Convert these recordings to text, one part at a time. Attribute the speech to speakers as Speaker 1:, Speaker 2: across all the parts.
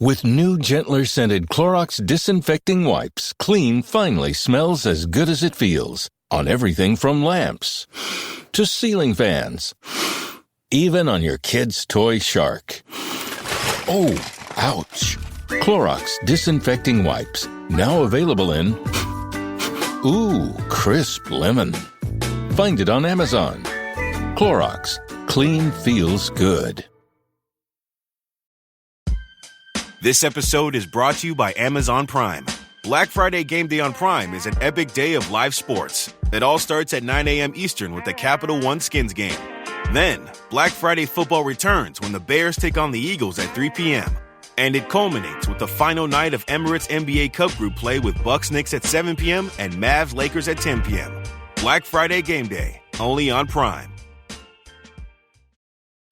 Speaker 1: With new, gentler scented Clorox disinfecting wipes, clean finally smells as good as it feels on everything from lamps to ceiling fans, even on your kid's toy shark. Oh, ouch. Clorox disinfecting wipes, now available in crisp lemon. Find it on Amazon. Clorox, clean feels good.
Speaker 2: This episode is brought to you by Amazon Prime. Black Friday Game Day on Prime is an epic day of live sports. It all starts at 9 a.m. Eastern with the Capital One Skins game. Then, Black Friday football returns when the Bears take on the Eagles at 3 p.m. And it culminates with the final night of Emirates NBA Cup Group play with Bucks Knicks at 7 p.m. and Mavs Lakers at 10 p.m. Black Friday Game Day, only on Prime.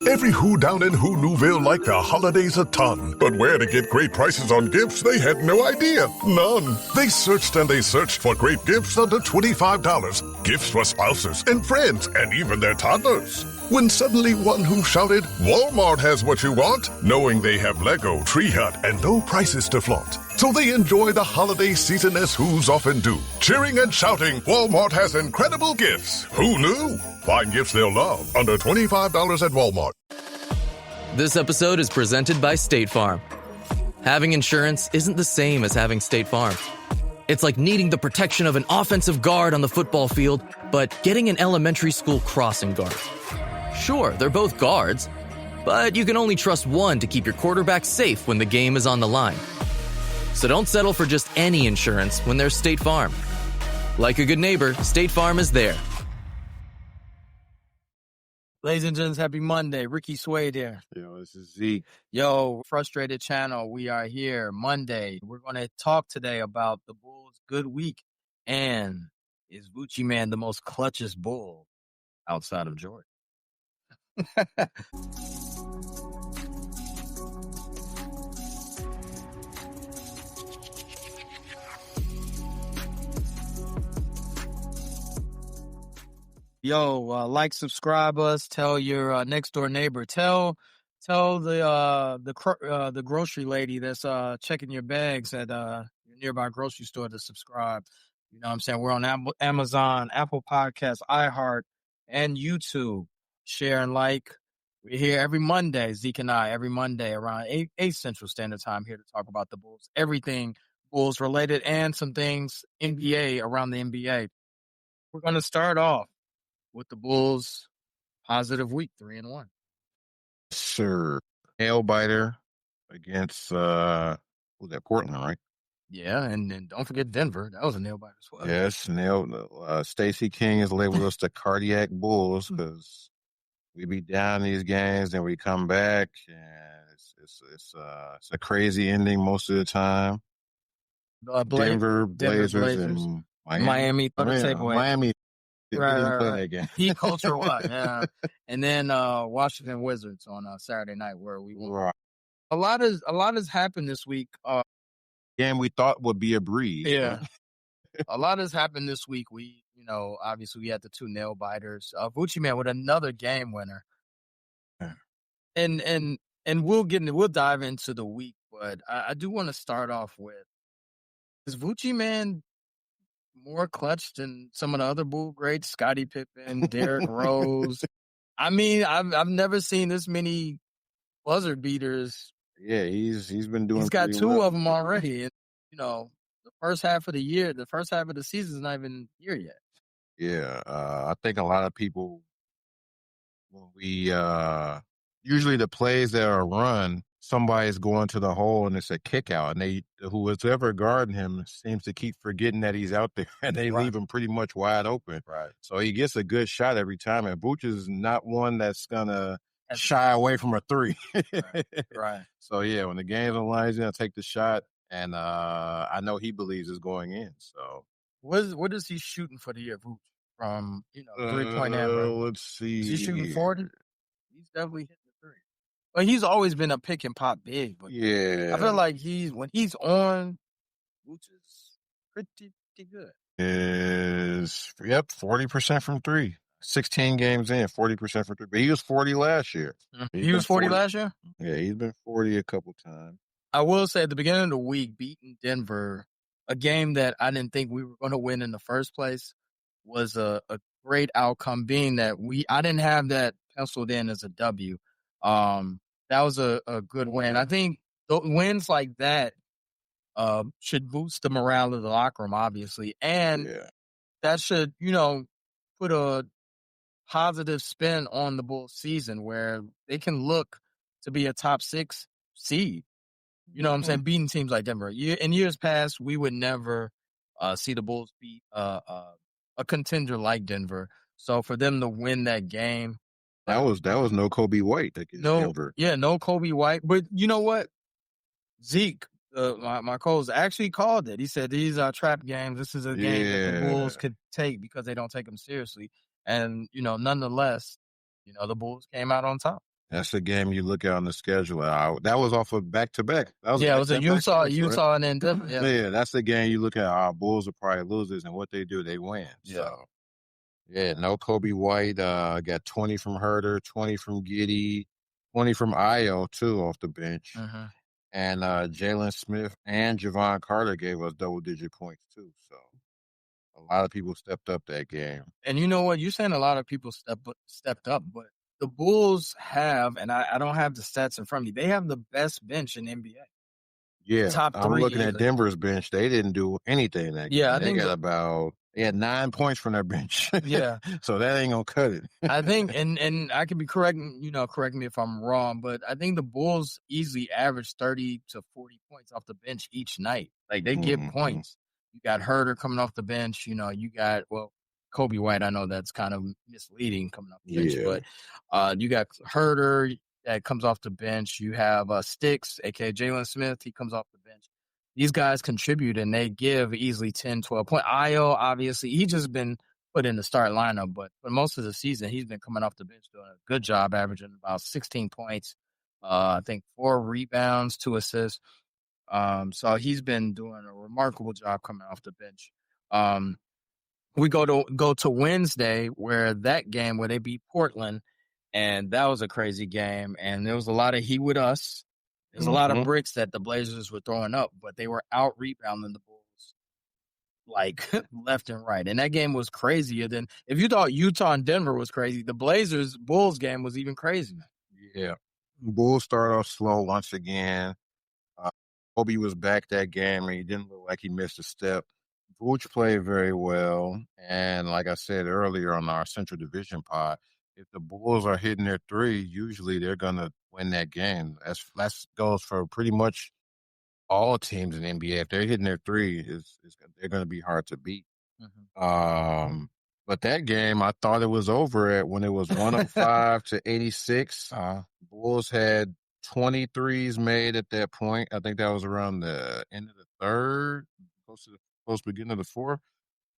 Speaker 3: Every who down in Who Newville liked the holidays a ton. But where to get great prices on gifts, they had no idea. None. They searched and they searched for great gifts under $25. Gifts for spouses and friends and even their toddlers. When suddenly one who shouted, Walmart has what you want, knowing they have Lego, Tree Hut, and no prices to flaunt. So they enjoy the holiday season as Who's often do. Cheering and shouting, Walmart has incredible gifts. Who knew? Find gifts they'll love under $25 at Walmart.
Speaker 4: This episode is presented by State Farm. Having insurance isn't the same as having State Farm. It's like needing the protection of an offensive guard on the football field, but getting an elementary school crossing guard. Sure, they're both guards, but you can only trust one to keep your quarterback safe when the game is on the line. So don't settle for just any insurance when there's State Farm. Like a good neighbor, State Farm is there.
Speaker 5: Ladies and gents, happy Monday. Ricky Suede here.
Speaker 6: Yo, this is Zeke.
Speaker 5: Yo, Frustrated Channel, we are here Monday. We're going to talk today about the Bulls' good week. And is Vooch Man the most clutchest Bull outside of Jordan? Yo, like, subscribe us. Tell your next door neighbor. Tell the grocery lady that's checking your bags at your nearby grocery store to subscribe. You know what I'm saying? We're on Amazon, Apple Podcasts, iHeart, and YouTube. Share and like. We're here every Monday, Zeke and I, every Monday around 8 Central Standard Time, here to talk about the Bulls. Everything Bulls related and some things NBA around the NBA. We're going to start off with the Bulls' positive week, 3-1.
Speaker 6: Sir, nail biter against who's that? Portland, right?
Speaker 5: Yeah, and don't forget Denver. That was a nail biter as well.
Speaker 6: Yes, Stacey King has labeled us the cardiac Bulls because we be down these games, then we come back, and it's a crazy ending most of the time. Denver Blazers and Miami. Miami.
Speaker 5: Right. Heat culture, what? Yeah. And then Washington Wizards on Saturday night, where we won.
Speaker 6: Right.
Speaker 5: A lot has happened this week.
Speaker 6: Game we thought would be a breeze.
Speaker 5: Yeah. A lot has happened this week. We, obviously we had the two nail biters. Vooch Man with another game winner. And we'll dive into the week, but I do want to start off with, is Vooch Man more clutch than some of the other Bull greats, Scottie Pippen, Derrick Rose? I mean, I've never seen this many buzzer beaters.
Speaker 6: Yeah, he's been doing.
Speaker 5: He's got two
Speaker 6: well.
Speaker 5: of them already. And, the first half of the season is not even here yet.
Speaker 6: Yeah, I think a lot of people, when we usually the plays that are run, somebody's going to the hole and it's a kick out, and whoever's ever guarding him seems to keep forgetting that he's out there, and they leave him pretty much wide open.
Speaker 5: Right.
Speaker 6: So he gets a good shot every time, and Vooch is not one that's gonna shy away from a three.
Speaker 5: Right.
Speaker 6: So yeah, when the game's on the line, he's gonna take the shot, and I know he believes it's going in. So
Speaker 5: what is he shooting for the year, Vooch? From 3-point average.
Speaker 6: Let's see.
Speaker 5: Is he shooting 40? He's definitely hitting the three. But he's always been a pick and pop big. But
Speaker 6: yeah,
Speaker 5: I feel like when he's on, Vooch is pretty good.
Speaker 6: 40% from three. 16 games in, 40% from three. But he was 40 last year.
Speaker 5: He was 40 last year?
Speaker 6: Yeah, he's been 40 a couple times.
Speaker 5: I will say at the beginning of the week, beating Denver, a game that I didn't think we were going to win in the first place, was a great outcome. Being that I didn't have that penciled in as a W. That was a good win. I think wins like that should boost the morale of the locker room, obviously, and that should put a positive spin on the Bulls season where they can look to be a top 6 seed. You know what I'm saying? Beating teams like Denver. In years past, we would never see the Bulls beat a contender like Denver. So for them to win that game,
Speaker 6: that was no Kobe White against Denver.
Speaker 5: Yeah, no Kobe White. But you know what? Zeke, my co-host, actually called it. He said these are trap games. This is a game that the Bulls could take because they don't take them seriously. And nonetheless, the Bulls came out on top.
Speaker 6: That's the game you look at on the schedule. That was off of back-to-back.
Speaker 5: It was a Utah, and then Denver.
Speaker 6: Yeah, that's the game you look at. Our Bulls will probably lose this, and what they do, they win.
Speaker 5: Yeah.
Speaker 6: So, no Kobe White. Got 20 from Herter, 20 from Giddey, 20 from Ayo, too, off the bench.
Speaker 5: Mm-hmm.
Speaker 6: And Jalen Smith and Javon Carter gave us double-digit points, too. So, a lot of people stepped up that game.
Speaker 5: And you know what? You're saying a lot of people stepped up, but the Bulls have, and I don't have the stats in front of me, they have the best bench in NBA.
Speaker 6: Yeah,
Speaker 5: top 3.
Speaker 6: I'm looking at Denver's bench. They didn't do anything that game.
Speaker 5: I think
Speaker 6: they had 9 points from their bench.
Speaker 5: Yeah.
Speaker 6: So that ain't gonna cut it.
Speaker 5: I think, and I could be correct me if I'm wrong, but I think the Bulls easily average 30 to 40 points off the bench each night. Like, they get points. You got Herter coming off the bench. You got, Kobe White. I know that's kind of misleading coming off the bench, but you got Herter that comes off the bench. You have Sticks, a.k.a. Jalen Smith. He comes off the bench. These guys contribute, and they give easily 10, 12 points. Ayo, obviously, he's just been put in the start lineup, but for most of the season, he's been coming off the bench doing a good job, averaging about 16 points. I think 4 rebounds, 2 assists. So he's been doing a remarkable job coming off the bench. We go to Wednesday, where they beat Portland, and that was a crazy game. And there was a lot of heat with us. There's a lot of bricks that the Blazers were throwing up, but they were out rebounding the Bulls like left and right. And that game was crazier than, if you thought Utah and Denver was crazy, the Bulls game was even crazier.
Speaker 6: Yeah, Bulls start off slow once again. Kobe was back that game, and he didn't look like he missed a step. Vooch played very well, and like I said earlier on our Central Division pod, if the Bulls are hitting their 3, usually they're gonna win that game. That goes for pretty much all teams in the NBA. If they're hitting their 3, they're gonna be hard to beat.
Speaker 5: Mm-hmm.
Speaker 6: But that game, I thought it was over when it was 105 to 86. Bulls had 23s made at that point. I think that was around the end of the 3rd, close to the beginning of the 4th.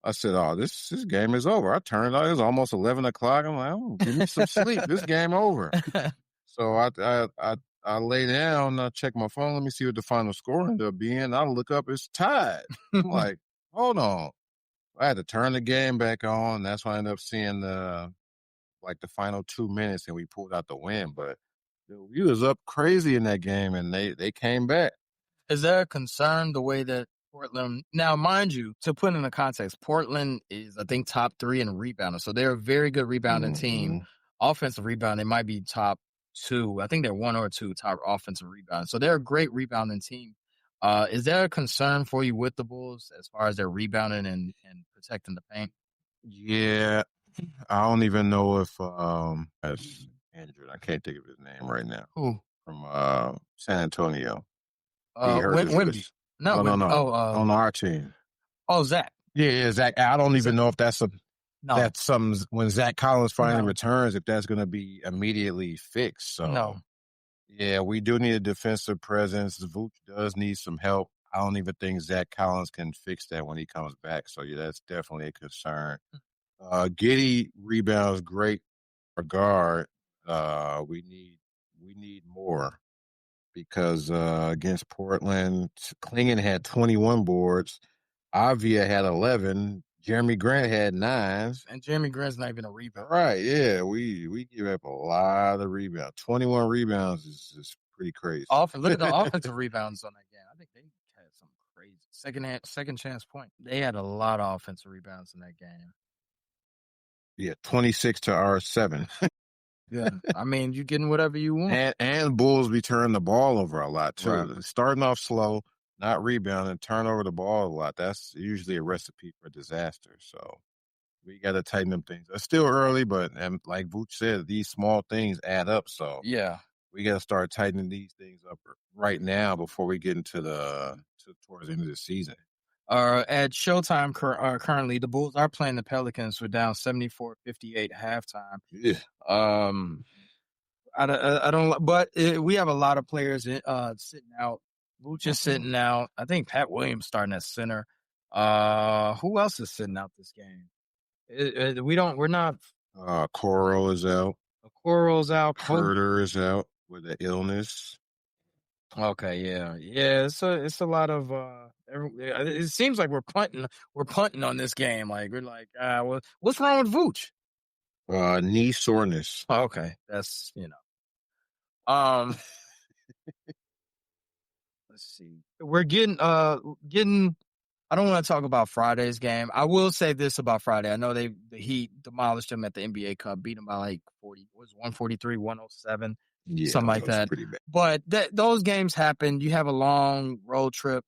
Speaker 6: I said, "Oh, this game is over." I turned out, it was almost 11 o'clock. I'm like, "Oh, give me some sleep. This game over." So I lay down, I check my phone. Let me see what the final score ended up being. I look up, it's tied. I'm like, hold on. I had to turn the game back on. That's why I ended up seeing the final 2 minutes, and we pulled out the win. But we was up crazy in that game, and they came back.
Speaker 5: Is there a concern the way that Portland, now mind you, to put in the context, Portland is, I think, top 3 in rebounding. So they're a very good rebounding team. Offensive rebound, they might be top 2. I think they're 1 or 2 top offensive rebound. So they're a great rebounding team. Is there a concern for you with the Bulls as far as their rebounding and protecting the paint?
Speaker 6: Yeah. I don't even know if that's injured. I can't think of his name right now.
Speaker 5: Who?
Speaker 6: From San Antonio.
Speaker 5: Wemby. No.
Speaker 6: On our team.
Speaker 5: Oh, Zach.
Speaker 6: Yeah, Zach. I don't even know if that's something when Zach Collins finally returns, if that's going to be immediately fixed. So,
Speaker 5: no.
Speaker 6: Yeah, we do need a defensive presence. Vooch does need some help. I don't even think Zach Collins can fix that when he comes back. So, yeah, that's definitely a concern. Giddey rebounds great for guard. We need more. Because against Portland, Klingen had 21 boards. Avia had 11. Jeremy Grant had 9.
Speaker 5: And Jeremy Grant's not even a rebound.
Speaker 6: Right, yeah. We give up a lot of rebounds. 21 rebounds is pretty crazy.
Speaker 5: Look at the offensive rebounds on that game. I think they had some crazy second chance point. They had a lot of offensive rebounds in that game.
Speaker 6: Yeah, 26 to our 7.
Speaker 5: Yeah, I mean, you're getting whatever you want.
Speaker 6: And Bulls be turning the ball over a lot too.
Speaker 5: Right.
Speaker 6: Starting off slow, not rebounding, turn over the ball a lot. That's usually a recipe for disaster. So we got to tighten them things. It's still early, but like Vooch said, these small things add up. So
Speaker 5: Yeah,
Speaker 6: we got to start tightening these things up right now before we get into towards the end of the season.
Speaker 5: At Showtime, currently the Bulls are playing the Pelicans. We're down 74-58 halftime.
Speaker 6: Yeah.
Speaker 5: I don't, but we have a lot of players sitting out. Vooch is sitting out. I think Pat Williams starting at center. Who else is sitting out this game? We're not.
Speaker 6: Coro is out.
Speaker 5: Okoro's out.
Speaker 6: Herter is out with an illness.
Speaker 5: Okay, yeah. It's a lot of. It seems like we're punting on this game. Like we're like, what's wrong with Vooch?
Speaker 6: Knee soreness.
Speaker 5: Okay, that's let's see. We're getting. I don't want to talk about Friday's game. I will say this about Friday. I know the Heat demolished them at the NBA Cup, beat them by like 40. It was 143, 107, something like that.
Speaker 6: Pretty bad.
Speaker 5: But those games happen. You have a long road trip.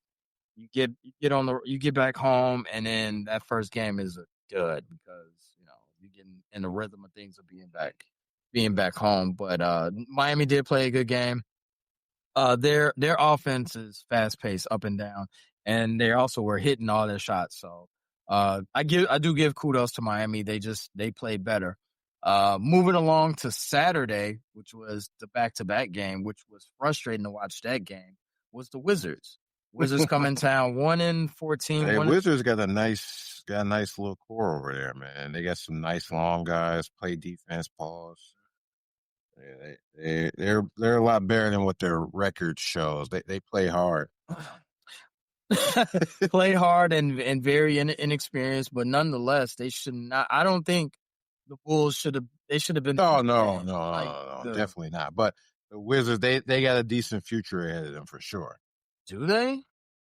Speaker 5: You get back home, and then that first game is a dud because you get in the rhythm of things of being back home. But Miami did play a good game. Their offense is fast paced, up and down, and they also were hitting all their shots. So I do give kudos to Miami. They played better. Moving along to Saturday, which was the back-to-back game, which was frustrating to watch that game, was the Wizards. Wizards come in town 1-14.
Speaker 6: Hey, Wizards got a nice little core over there, man. They got some nice long guys, play defense, pause. Yeah, they're a lot better than what their record shows. They play hard.
Speaker 5: Play hard and very inexperienced, but nonetheless, they should not. I don't think the Bulls should have. They should have been.
Speaker 6: No, definitely not. But the Wizards, they got a decent future ahead of them for sure.
Speaker 5: Do they?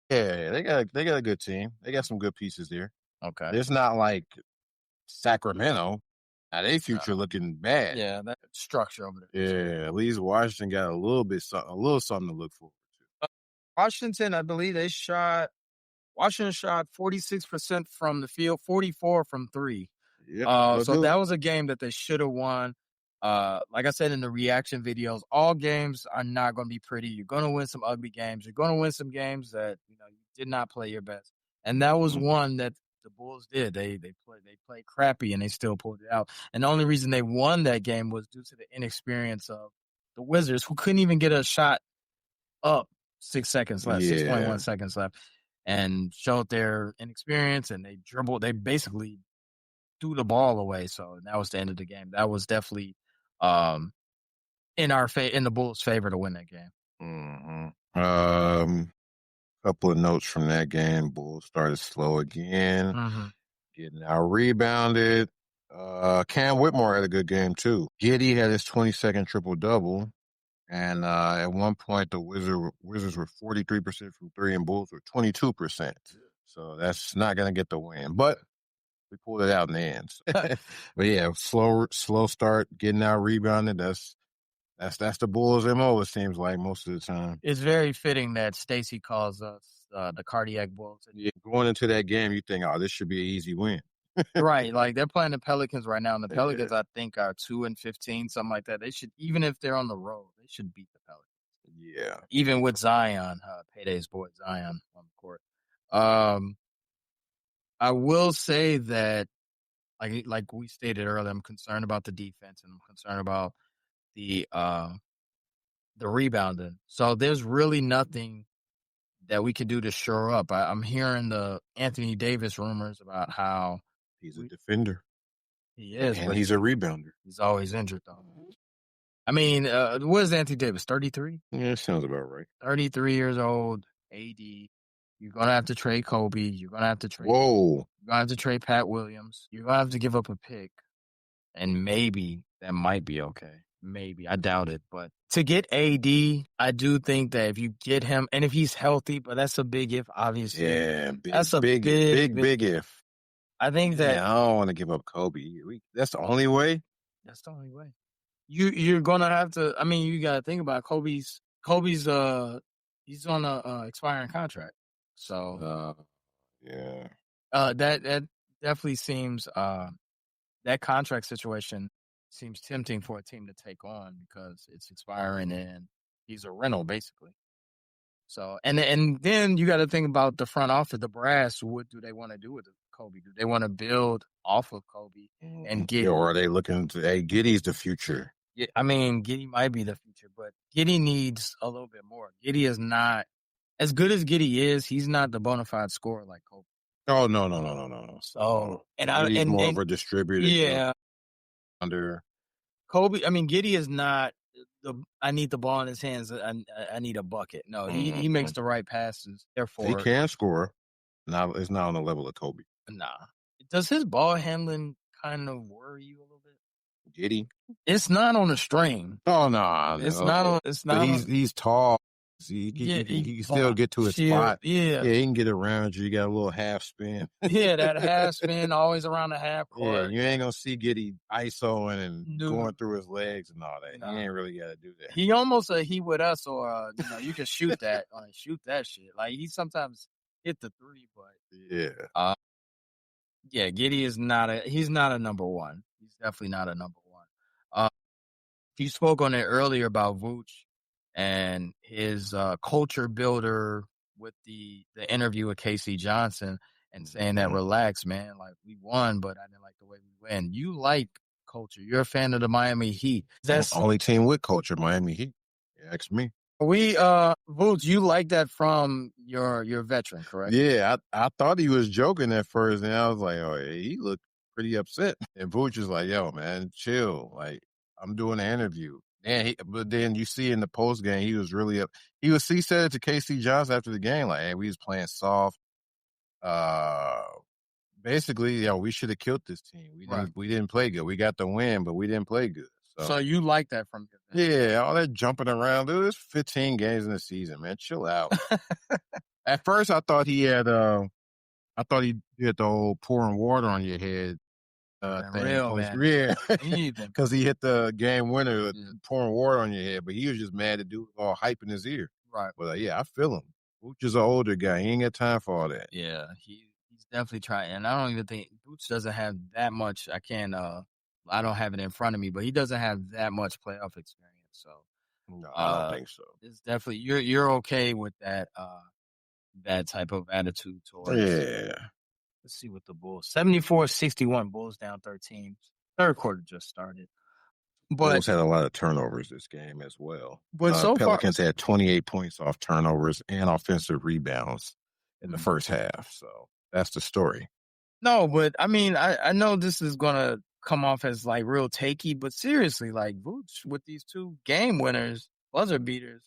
Speaker 6: Yeah, they got a good team. They got some good pieces there.
Speaker 5: Okay,
Speaker 6: it's not like Sacramento. Now their future looking bad.
Speaker 5: Yeah, that structure over there.
Speaker 6: Yeah, at least Washington got a little something to look forward to.
Speaker 5: Washington, I believe Washington shot 46% from the field, 44 from three.
Speaker 6: Yeah.
Speaker 5: So that was a game that they should have won. Like I said in the reaction videos, all games are not going to be pretty. You're going to win some ugly games. You're going to win some games that you did not play your best, and that was one that the Bulls did. They played crappy and they still pulled it out. And the only reason they won that game was due to the inexperience of the Wizards, who couldn't even get a shot up 6 seconds left, 6.1 seconds left, and showed their inexperience. And they basically threw the ball away. So that was the end of the game. That was definitely in the Bulls' favor to win that game.
Speaker 6: Mm-hmm. Couple of notes from that game. Bulls started slow again, getting out rebounded. Cam Whitmore had a good game too. Giddey had his 22nd triple-double. And at one point, the Wizards were 43% from three and Bulls were 22%. So that's not going to get the win. But we pulled it out in the end. But yeah, slow start, getting out rebounded. That's the Bulls' MO, it seems like, most of the time.
Speaker 5: It's very fitting that Stacey calls us the cardiac Bulls.
Speaker 6: Yeah, going into that game, you think, this should be an easy win.
Speaker 5: Right. Like, they're playing the Pelicans right now, and the Pelicans, I think, are 2-15, something like that. They should, even if they're on the road, they should beat the Pelicans.
Speaker 6: Yeah.
Speaker 5: Even with Zion, Payday's boy Zion on the court. I will say that, like we stated earlier, I'm concerned about the defense, and I'm concerned about the rebounding. So there's really nothing that we can do to shore up. I'm hearing the Anthony Davis rumors about how
Speaker 6: he's a defender.
Speaker 5: He is,
Speaker 6: and he's a rebounder.
Speaker 5: He's always injured, though. I mean, what is Anthony Davis? 33?
Speaker 6: Yeah, sounds about right.
Speaker 5: 33 years old. AD. You're gonna have to trade Kobe. You're gonna have to trade.
Speaker 6: Whoa.
Speaker 5: You're gonna have to trade Pat Williams. You're gonna have to give up a pick, and maybe that might be okay. maybe. I doubt it. But to get AD, I do think that if you get him, and if he's healthy, but that's a big if, obviously.
Speaker 6: Yeah,
Speaker 5: That's a
Speaker 6: big if.
Speaker 5: I think that
Speaker 6: Yeah, I don't want to give up Kobe. That's the only way.
Speaker 5: that's the only way. You're gonna have to. I mean, you gotta think about it. Kobe's he's on a expiring contract, so
Speaker 6: Yeah.
Speaker 5: that definitely seems that contract situation seems tempting for a team to take on because it's expiring and he's a rental basically. So and then you got to think about the front office, the brass. What do they want to do with Kobe? Do they want to build off of Kobe and get?
Speaker 6: Or are they looking to? Hey, Giddy's the future.
Speaker 5: Yeah, I mean, Giddey might be the future, but Giddey needs a little bit more. Giddey is not as good as Giddey is. He's not the bona fide scorer like Kobe.
Speaker 6: Oh no.
Speaker 5: So
Speaker 6: Giddy's more of a distributor.
Speaker 5: Yeah,
Speaker 6: Under
Speaker 5: Kobe. I mean, Giddey is not the. I need the ball in his hands. I need a bucket. No, he makes the right passes. Therefore,
Speaker 6: he can score. Now it's not on the level of Kobe.
Speaker 5: Nah. Does his ball handling kind of worry you a little bit?
Speaker 6: Giddy?
Speaker 5: It's not on a string.
Speaker 6: Oh no,
Speaker 5: It's not on. It's not.
Speaker 6: But he's tall. He can still get to his spot.
Speaker 5: Yeah,
Speaker 6: he can get around you. You got a little half spin.
Speaker 5: Yeah, that half spin, always around the half court.
Speaker 6: Yeah, you ain't gonna see Giddy ISOing and going through his legs and all that. No. You ain't really gotta do that.
Speaker 5: He almost he with us, or you can shoot that, shoot that shit. Like he sometimes hit the three, but yeah, Giddy is not he's not a number one. He's definitely not a number one. You spoke on it earlier about Vooch and his culture builder with the interview with KC Johnson and saying that relax, man, like we won, but I didn't like the way we win. You like culture. You're a fan of the Miami Heat.
Speaker 6: That's the only team with culture, Miami Heat. Yeah, ask me.
Speaker 5: Vooch, you like that from your veteran, correct?
Speaker 6: Yeah, I thought he was joking at first, and I was like, oh, he looked pretty upset. And Vooch was like, yo, man, chill. Like, I'm doing an interview. And but then you see in the post game, he was really up. He said it to KC Johnson after the game, like, hey, we was playing soft. Basically, we should have killed this team. We didn't play good. We got the win, but we didn't play good.
Speaker 5: So you like that from him?
Speaker 6: Yeah, all that jumping around. Dude, there's 15 games in the season, man. Chill out. At first, I thought he had the whole pouring water on your head thing.
Speaker 5: Real, man.
Speaker 6: Yeah, because he hit the game winner, pouring water on your head. But he was just mad to do all hype in his ear.
Speaker 5: Right.
Speaker 6: But I feel him. Vooch is an older guy. He ain't got time for all that.
Speaker 5: Yeah, he's definitely trying. And I don't even think Vooch doesn't have that much. I don't have it in front of me, but he doesn't have that much playoff experience. So
Speaker 6: no, I don't think so.
Speaker 5: It's definitely you're okay with that that type of attitude towards.
Speaker 6: Yeah.
Speaker 5: Let's see what the Bulls 74-61. Bulls down 13. Third quarter just started. But
Speaker 6: Bulls had a lot of turnovers this game as well.
Speaker 5: But so
Speaker 6: Pelicans had 28 points off turnovers and offensive rebounds in the first half. So that's the story.
Speaker 5: No, but I mean, I know this is gonna come off as like real takey, but seriously, like Vooch with these two game winners, buzzer beaters,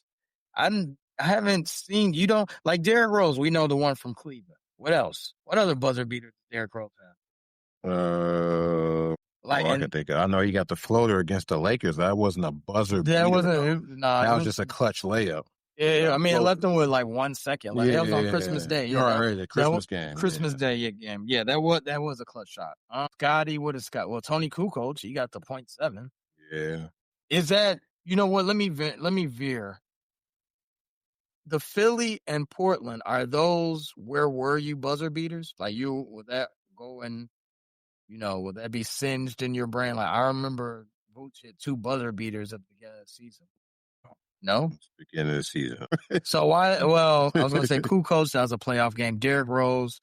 Speaker 5: I haven't seen. You don't like Derrick Rose. We know the one from Cleveland. What else? What other buzzer beaters does Derrick Rose have?
Speaker 6: I can think of. I know he got the floater against the Lakers. That wasn't a buzzer beater.
Speaker 5: That wasn't.
Speaker 6: That was just a clutch layup.
Speaker 5: Yeah, I mean, it left them with like 1 second. Like that was on Christmas Day.
Speaker 6: You're right, the Christmas game.
Speaker 5: Christmas Day game. Yeah, that was a clutch shot. Scotty, what is Scott? Well, Tony Kukoc, he got the 0.7.
Speaker 6: Yeah.
Speaker 5: Is that, you know what? Let me veer. The Philly and Portland, are those where were you buzzer beaters? Like would that go and, would that be singed in your brain? Like I remember Vooch hit 2 buzzer beaters at the beginning of the season. No?
Speaker 6: Beginning of the season.
Speaker 5: So why? Well, I was going to say Kukoc, that was a playoff game. Derrick Rose,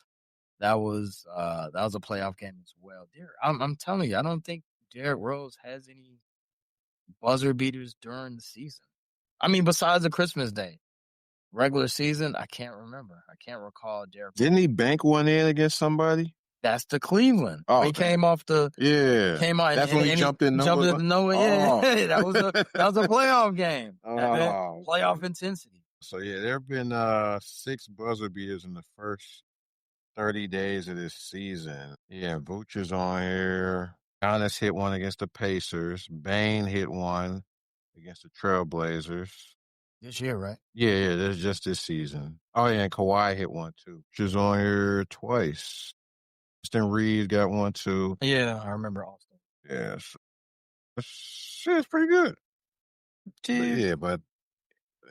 Speaker 5: that was a playoff game as well. I'm telling you, I don't think Derrick Rose has any buzzer beaters during the season. I mean, besides the Christmas Day. Regular season, I can't remember. I can't recall Derrick.
Speaker 6: Didn't he bank one in against somebody?
Speaker 5: That's the Cleveland. Oh, he came off the came out.
Speaker 6: That's when he jumped in.
Speaker 5: Jumped in nowhere. Yeah, that was a playoff game. Playoff intensity.
Speaker 6: So there have been 6 buzzer beaters in the first 30 days of this season. Yeah, Vooch is on here. Giannis hit one against the Pacers. Bane hit one against the Trailblazers.
Speaker 5: This year, right?
Speaker 6: Yeah, that's just this season. Oh, yeah, and Kawhi hit one, too. She was on here twice. Austin Reeves got one, too.
Speaker 5: Yeah, I remember Austin.
Speaker 6: Yes. It's pretty good. Yeah, but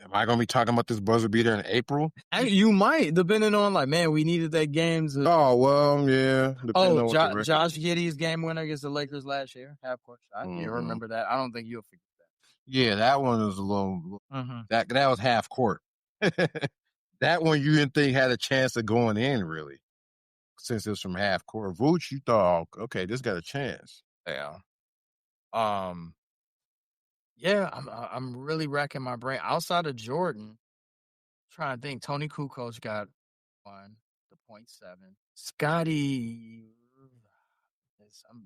Speaker 6: am I going to be talking about this buzzer beater in April?
Speaker 5: You might, depending on, like, man, we needed that game.
Speaker 6: Oh, well, yeah.
Speaker 5: Oh, Josh Giddey's game winner against the Lakers last year, half court shot. You remember that? I don't think you'll forget that.
Speaker 6: Yeah, that one was a little. That was half court. That one you didn't think had a chance of going in, really, since it was from half court. Vooch, you thought, okay, this got a chance.
Speaker 5: Yeah. Yeah, I'm really racking my brain. Outside of Jordan, trying to think, Tony Kukoc got one, the 0.7. Scotty,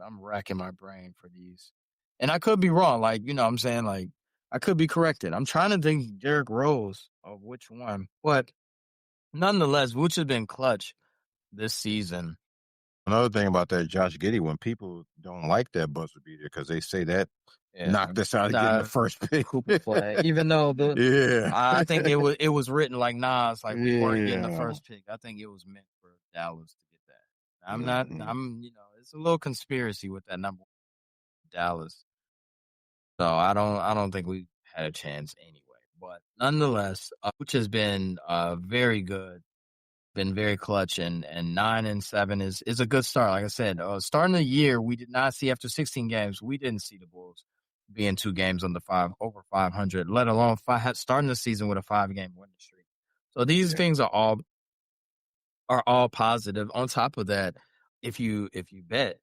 Speaker 5: I'm racking my brain for these. And I could be wrong. Like, you know what I'm saying? Like, I could be corrected. I'm trying to think Derrick Rose of which one. But nonetheless, Vooch has been clutch this season.
Speaker 6: Another thing about that Josh Giddey, when people don't like that buzzer beater because they say that knocked us out of getting the first pick.
Speaker 5: Cooper play. Even though I think it was written like Nas, like we weren't getting the first pick. I think it was meant for Dallas to get that. It's a little conspiracy with that number Dallas. So I don't think we had a chance anyway. But nonetheless, which has been very good. Been very clutch, and 9-7 is a good start. Like I said, starting the year, we did not see after 16 games, we didn't see the Bulls being 2 games under over 500, let alone starting the season with a 5-game winning streak. So these things are all positive. On top of that, if you bet,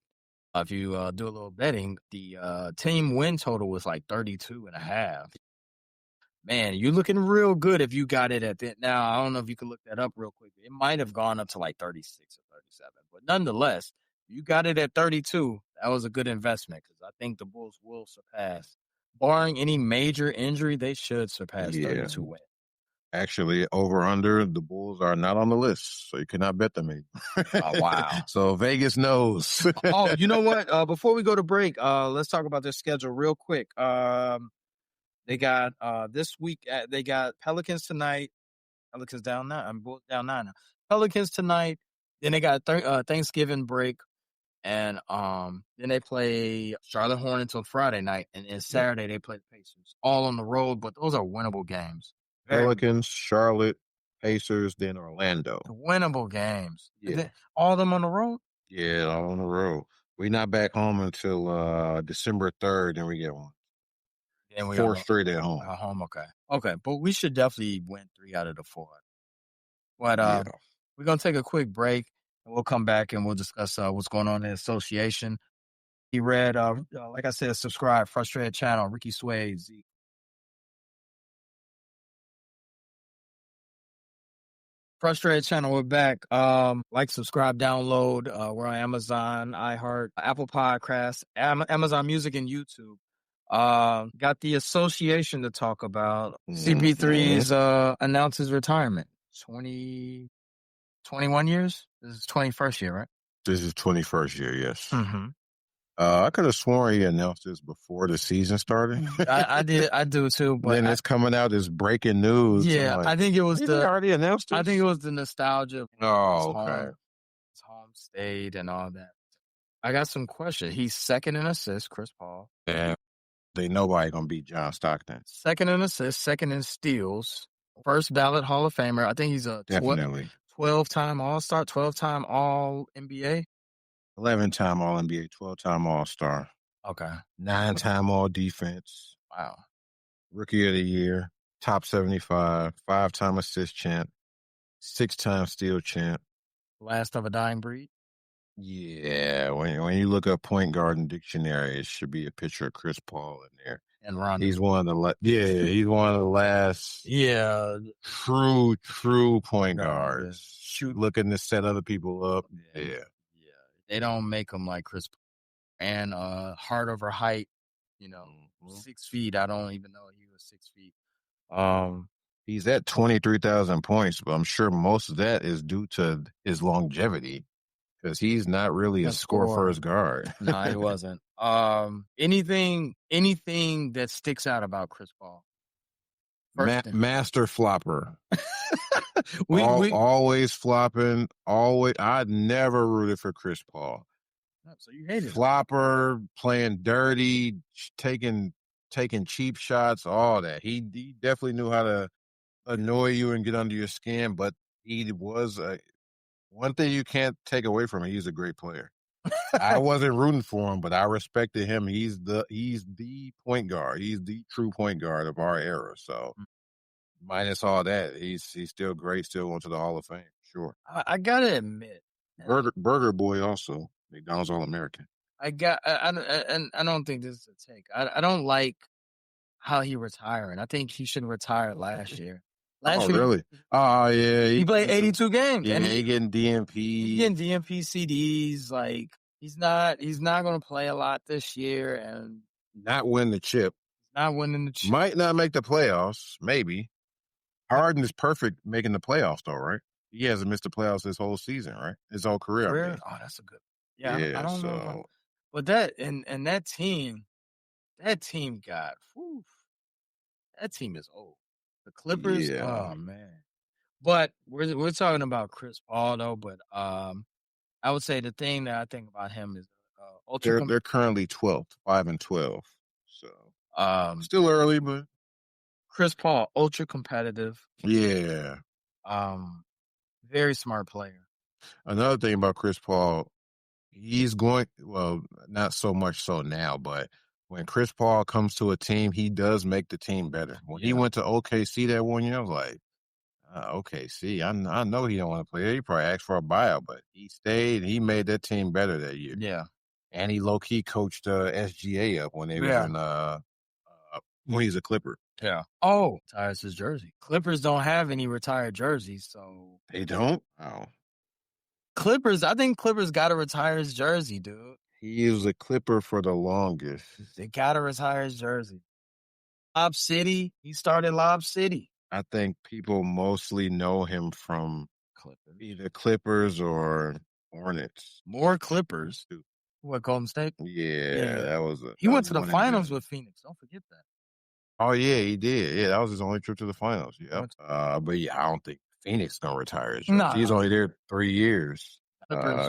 Speaker 5: if you do a little betting, the team win total was like 32.5. Man, you're looking real good if you got it at that. Now, I don't know if you can look that up real quick. It might have gone up to like 36 or 37. But nonetheless, you got it at 32. That was a good investment because I think the Bulls will surpass. Barring any major injury, they should surpass 32 wins.
Speaker 6: Actually, over under, the Bulls are not on the list, so you cannot bet them.
Speaker 5: Oh, wow.
Speaker 6: So Vegas knows.
Speaker 5: Oh, you know what? Before we go to break, let's talk about their schedule real quick. They got this week. They got Pelicans tonight. Pelicans down 9. I'm Bulls down 9 now. Pelicans tonight. Then they got Thanksgiving break, and then they play Charlotte Hornets on Friday night, and then Saturday they play the Pacers. All on the road, but those are winnable games.
Speaker 6: Pelicans, Charlotte, Pacers, then Orlando.
Speaker 5: Winnable games.
Speaker 6: Yeah.
Speaker 5: All of them on the road?
Speaker 6: Yeah, all on the road. We're not back home until December 3rd, and we get one.
Speaker 5: And we
Speaker 6: 4 straight at home.
Speaker 5: At home, okay. But we should definitely win 3 out of the 4. But we're gonna take a quick break, and we'll come back and we'll discuss what's going on in the association. He read, like I said, subscribe, Frustrated Channel, Ricky Sway, Zeke. Frustrated Channel, we're back. Like, subscribe, download. We're on Amazon, iHeart, Apple Podcasts, Amazon Music, and YouTube. Got the association to talk about. CP3's announced his retirement. 21 years? This is 21st year, right?
Speaker 6: This is 21st year, yes.
Speaker 5: Mm-hmm.
Speaker 6: I could have sworn he announced this before the season started.
Speaker 5: I do too, but
Speaker 6: then it's coming out as breaking news.
Speaker 5: Yeah,
Speaker 6: like,
Speaker 5: I think it was
Speaker 6: already announced this?
Speaker 5: I think it was the nostalgia.
Speaker 6: Oh, okay.
Speaker 5: His home state and all that. I got some questions. He's second in assists, Chris Paul.
Speaker 6: Yeah, nobody gonna beat John Stockton.
Speaker 5: Second in assists, second in steals, first ballot Hall of Famer. I think he's a 12-time All-Star, 12-time All-NBA.
Speaker 6: 11-time All-NBA, 12-time All-Star.
Speaker 5: Okay.
Speaker 6: 9-time All-Defense.
Speaker 5: Wow.
Speaker 6: Rookie of the Year, top 75, 5-time assist champ, 6-time steal champ.
Speaker 5: Last of a dying breed?
Speaker 6: Yeah, when you look up point guard in dictionary, it should be a picture of Chris Paul in there.
Speaker 5: And Ron.
Speaker 6: He's one of the he's one of the last true point guards.
Speaker 5: Shoot,
Speaker 6: looking to set other people up. Yeah.
Speaker 5: They don't make him like Chris Paul. And heart over height, 6 feet. I don't even know he was 6 feet.
Speaker 6: He's at 23,000 points, but I'm sure most of that is due to his longevity. because he's not really a score-first guard.
Speaker 5: No, he wasn't. Anything that sticks out about Chris Paul?
Speaker 6: Master flopper.
Speaker 5: we
Speaker 6: always flopping. Always. I never rooted for Chris Paul.
Speaker 5: So you hated
Speaker 6: flopper, playing dirty, taking cheap shots, all that. He definitely knew how to annoy you and get under your skin, but he was one thing you can't take away from him. He's a great player. I wasn't rooting for him, but I respected him. He's the point guard. He's the true point guard of our era. So minus all that, he's still great. Still going to the Hall of Fame. Sure.
Speaker 5: I gotta admit,
Speaker 6: Burger Boy also McDonald's All-American.
Speaker 5: I don't think this is a take. I don't like how he retiring. I think he should retire last year. Last year,
Speaker 6: really? Oh yeah,
Speaker 5: he played 82 games.
Speaker 6: Yeah,
Speaker 5: and
Speaker 6: he getting DNP.
Speaker 5: He's getting DNP CDs. Like he's not going to play a lot this year and
Speaker 6: not win the chip.
Speaker 5: Not winning the chip.
Speaker 6: Might not make the playoffs. Maybe. Harden is perfect making the playoffs though, right? He hasn't missed the playoffs this whole season, right? His whole career. I mean.
Speaker 5: Oh, that's a good. Yeah, I don't know. But that team got. Whew, that team is old. The Clippers. Yeah. Oh man. But we're talking about Chris Paul though. But I would say the thing that I think about him is ultra.
Speaker 6: They're currently 12th, 5-12. So still early, but
Speaker 5: Chris Paul, ultra competitive.
Speaker 6: Yeah.
Speaker 5: Very smart player.
Speaker 6: Another thing about Chris Paul, he's going, well, not so much so now, but when Chris Paul comes to a team, he does make the team better. When he went to OKC that one year, I was like, OKC, I know he don't want to play there. He probably asked for a buyout, but he stayed. He made that team better that year.
Speaker 5: Yeah.
Speaker 6: And he low-key coached SGA up when they was in, when he's a Clipper.
Speaker 5: Yeah. Oh, retires his jersey. Clippers don't have any retired jerseys, so.
Speaker 6: They don't? Oh.
Speaker 5: I think Clippers got to retire his jersey, dude.
Speaker 6: He was a Clipper for the longest.
Speaker 5: They got to retire his jersey. Lob City. He started Lob City.
Speaker 6: I think people mostly know him from either Clippers or Hornets.
Speaker 5: More Clippers. What, Golden State?
Speaker 6: Yeah. That was
Speaker 5: he went to the finals with Phoenix. Don't forget that.
Speaker 6: Oh, yeah, he did. Yeah, that was his only trip to the finals. Yeah. But yeah, I don't think Phoenix going to retire his jersey. No. He's only there 3 years.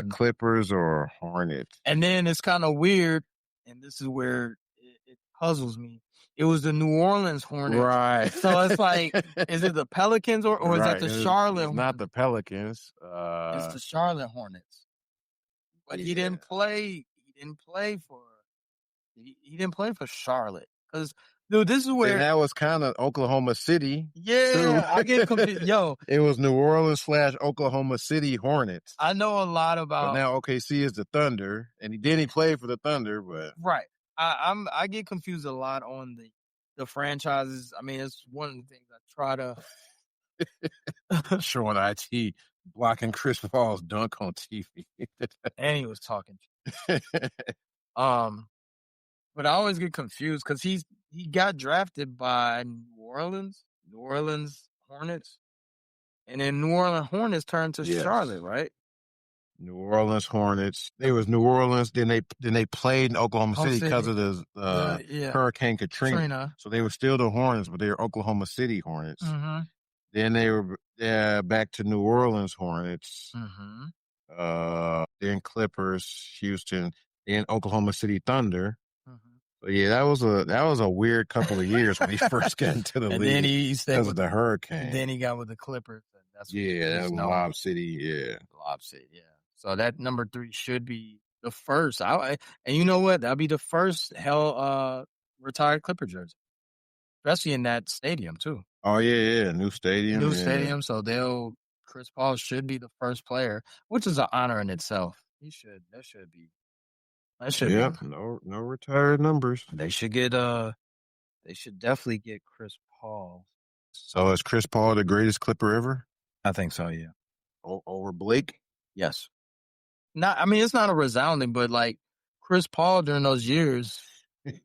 Speaker 6: Clippers or Hornets.
Speaker 5: And then it's kind of weird, and this is where it puzzles me. It was the New Orleans Hornets.
Speaker 6: Right.
Speaker 5: So it's like, is it the Pelicans or is that the Charlotte Hornets?
Speaker 6: Not the Pelicans.
Speaker 5: It's the Charlotte Hornets. But he didn't play. He didn't play for Charlotte. Because, dude, this is where.
Speaker 6: And that was kind of Oklahoma City.
Speaker 5: Yeah, too. I get confused. Yo.
Speaker 6: It was New Orleans / Oklahoma City Hornets.
Speaker 5: I know a lot about.
Speaker 6: But now OKC is the Thunder. And he played for the Thunder, but.
Speaker 5: Right. I get confused a lot on the franchises. I mean, it's one of the things I try to.
Speaker 6: Showing IT blocking Chris Paul's dunk on TV.
Speaker 5: And he was talking. But I always get confused because he got drafted by New Orleans Hornets, and then New Orleans Hornets turned to Charlotte, right?
Speaker 6: New Orleans Hornets. They was New Orleans. Then they played in Oklahoma City because of the Hurricane Katrina. So they were still the Hornets, but they were Oklahoma City Hornets.
Speaker 5: Mm-hmm.
Speaker 6: Then they were back to New Orleans Hornets.
Speaker 5: Mm-hmm.
Speaker 6: Then Clippers, Houston, then Oklahoma City Thunder.
Speaker 5: Mm-hmm.
Speaker 6: So yeah, that was a weird couple of years when he first got into the league.
Speaker 5: Then he stayed
Speaker 6: because of the Hurricane.
Speaker 5: And then he got with the Clippers. That's
Speaker 6: that was Lob City. Yeah,
Speaker 5: Lob City. Yeah. So that number 3 should be the first. And you know what? That'll be the first retired Clipper jersey, especially in that stadium too.
Speaker 6: Oh yeah, new stadium.
Speaker 5: Stadium. So Chris Paul should be the first player, which is an honor in itself. That should be.
Speaker 6: No retired numbers.
Speaker 5: They should get. They should definitely get Chris Paul.
Speaker 6: So is Chris Paul the greatest Clipper ever?
Speaker 5: I think so. Yeah.
Speaker 6: Over Blake?
Speaker 5: Yes. It's not a resounding, but like Chris Paul during those years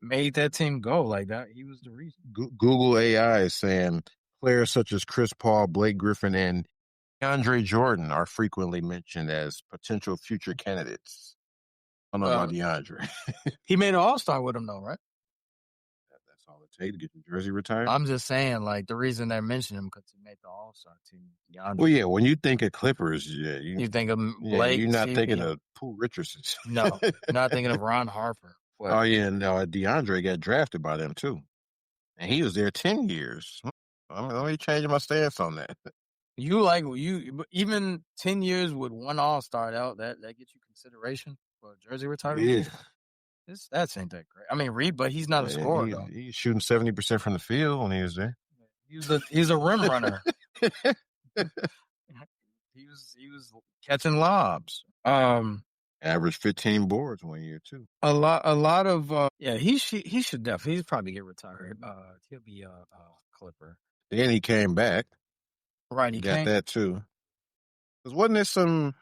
Speaker 5: made that team go like that. He was the reason.
Speaker 6: Google AI is saying players such as Chris Paul, Blake Griffin, and DeAndre Jordan are frequently mentioned as potential future candidates. I don't know about DeAndre.
Speaker 5: He made an All-Star with him, though, right?
Speaker 6: That's all it takes to get your jersey retired.
Speaker 5: I'm just saying, like, the reason they mentioned him because he made the All-Star team. DeAndre.
Speaker 6: Well, yeah, when you think of Clippers,
Speaker 5: You think of Blake?
Speaker 6: you're not
Speaker 5: CP.
Speaker 6: thinking of Poole Richardson.
Speaker 5: No, not thinking of Ron Harper. But
Speaker 6: Oh, yeah, and DeAndre got drafted by them, too. And he was there 10 years. Let me change my stance on that.
Speaker 5: even 10 years with one All-Star, that gets you consideration for a jersey retirement?
Speaker 6: Yeah.
Speaker 5: That ain't that great. I mean, Reed, but he's not a scorer, though.
Speaker 6: He's shooting 70% from the field when he was there.
Speaker 5: He's a rim runner. He was catching lobs.
Speaker 6: Averaged 15 boards 1 year, too.
Speaker 5: A lot of he should definitely. He's probably get retired. He'll be a Clipper.
Speaker 6: Then he came back.
Speaker 5: Right, he
Speaker 6: got that too. Because wasn't there some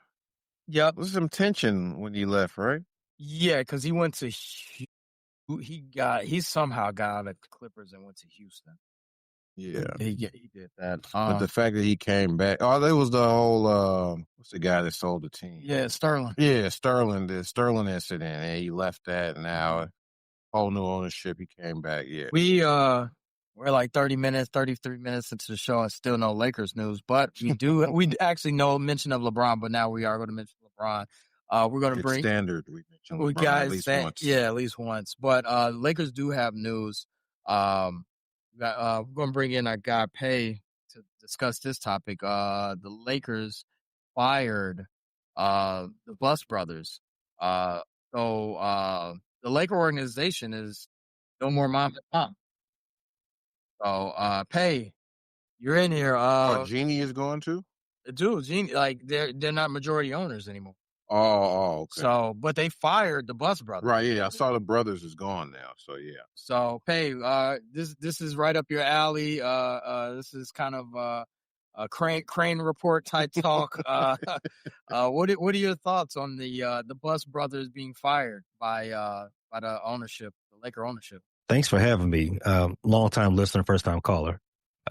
Speaker 6: tension when he left, right?
Speaker 5: Yeah, because he went to he somehow got out of the Clippers and went to Houston.
Speaker 6: Yeah,
Speaker 5: he did that.
Speaker 6: But the fact that he came back, there was the whole what's the guy that sold the team?
Speaker 5: Yeah, Sterling.
Speaker 6: Yeah, Sterling. The Sterling incident, and he left that. And now whole new ownership. He came back. Yeah,
Speaker 5: we're like 33 minutes into the show and still no Lakers news, but we actually know mention of LeBron, but now we are going to mention LeBron. We're going to bring
Speaker 6: standard. We mentioned LeBron at least once.
Speaker 5: Yeah, at least once. But Lakers do have news. We're going to bring in our guy Pay to discuss this topic. The Lakers fired the Bus brothers. So the Laker organization is no more mom and pop. So Pay, you're in here.
Speaker 6: Genie is going to?
Speaker 5: Dude, Genie, like they're not majority owners anymore.
Speaker 6: Oh, okay.
Speaker 5: So, but they fired the Bus brothers.
Speaker 6: Right, yeah. I saw the brothers is gone now, so yeah.
Speaker 5: So, Pay, this is right up your alley. This is kind of a crane report type talk. What are your thoughts on the Bus brothers being fired by the ownership, the Laker ownership?
Speaker 7: Thanks for having me. Long time listener, first time caller.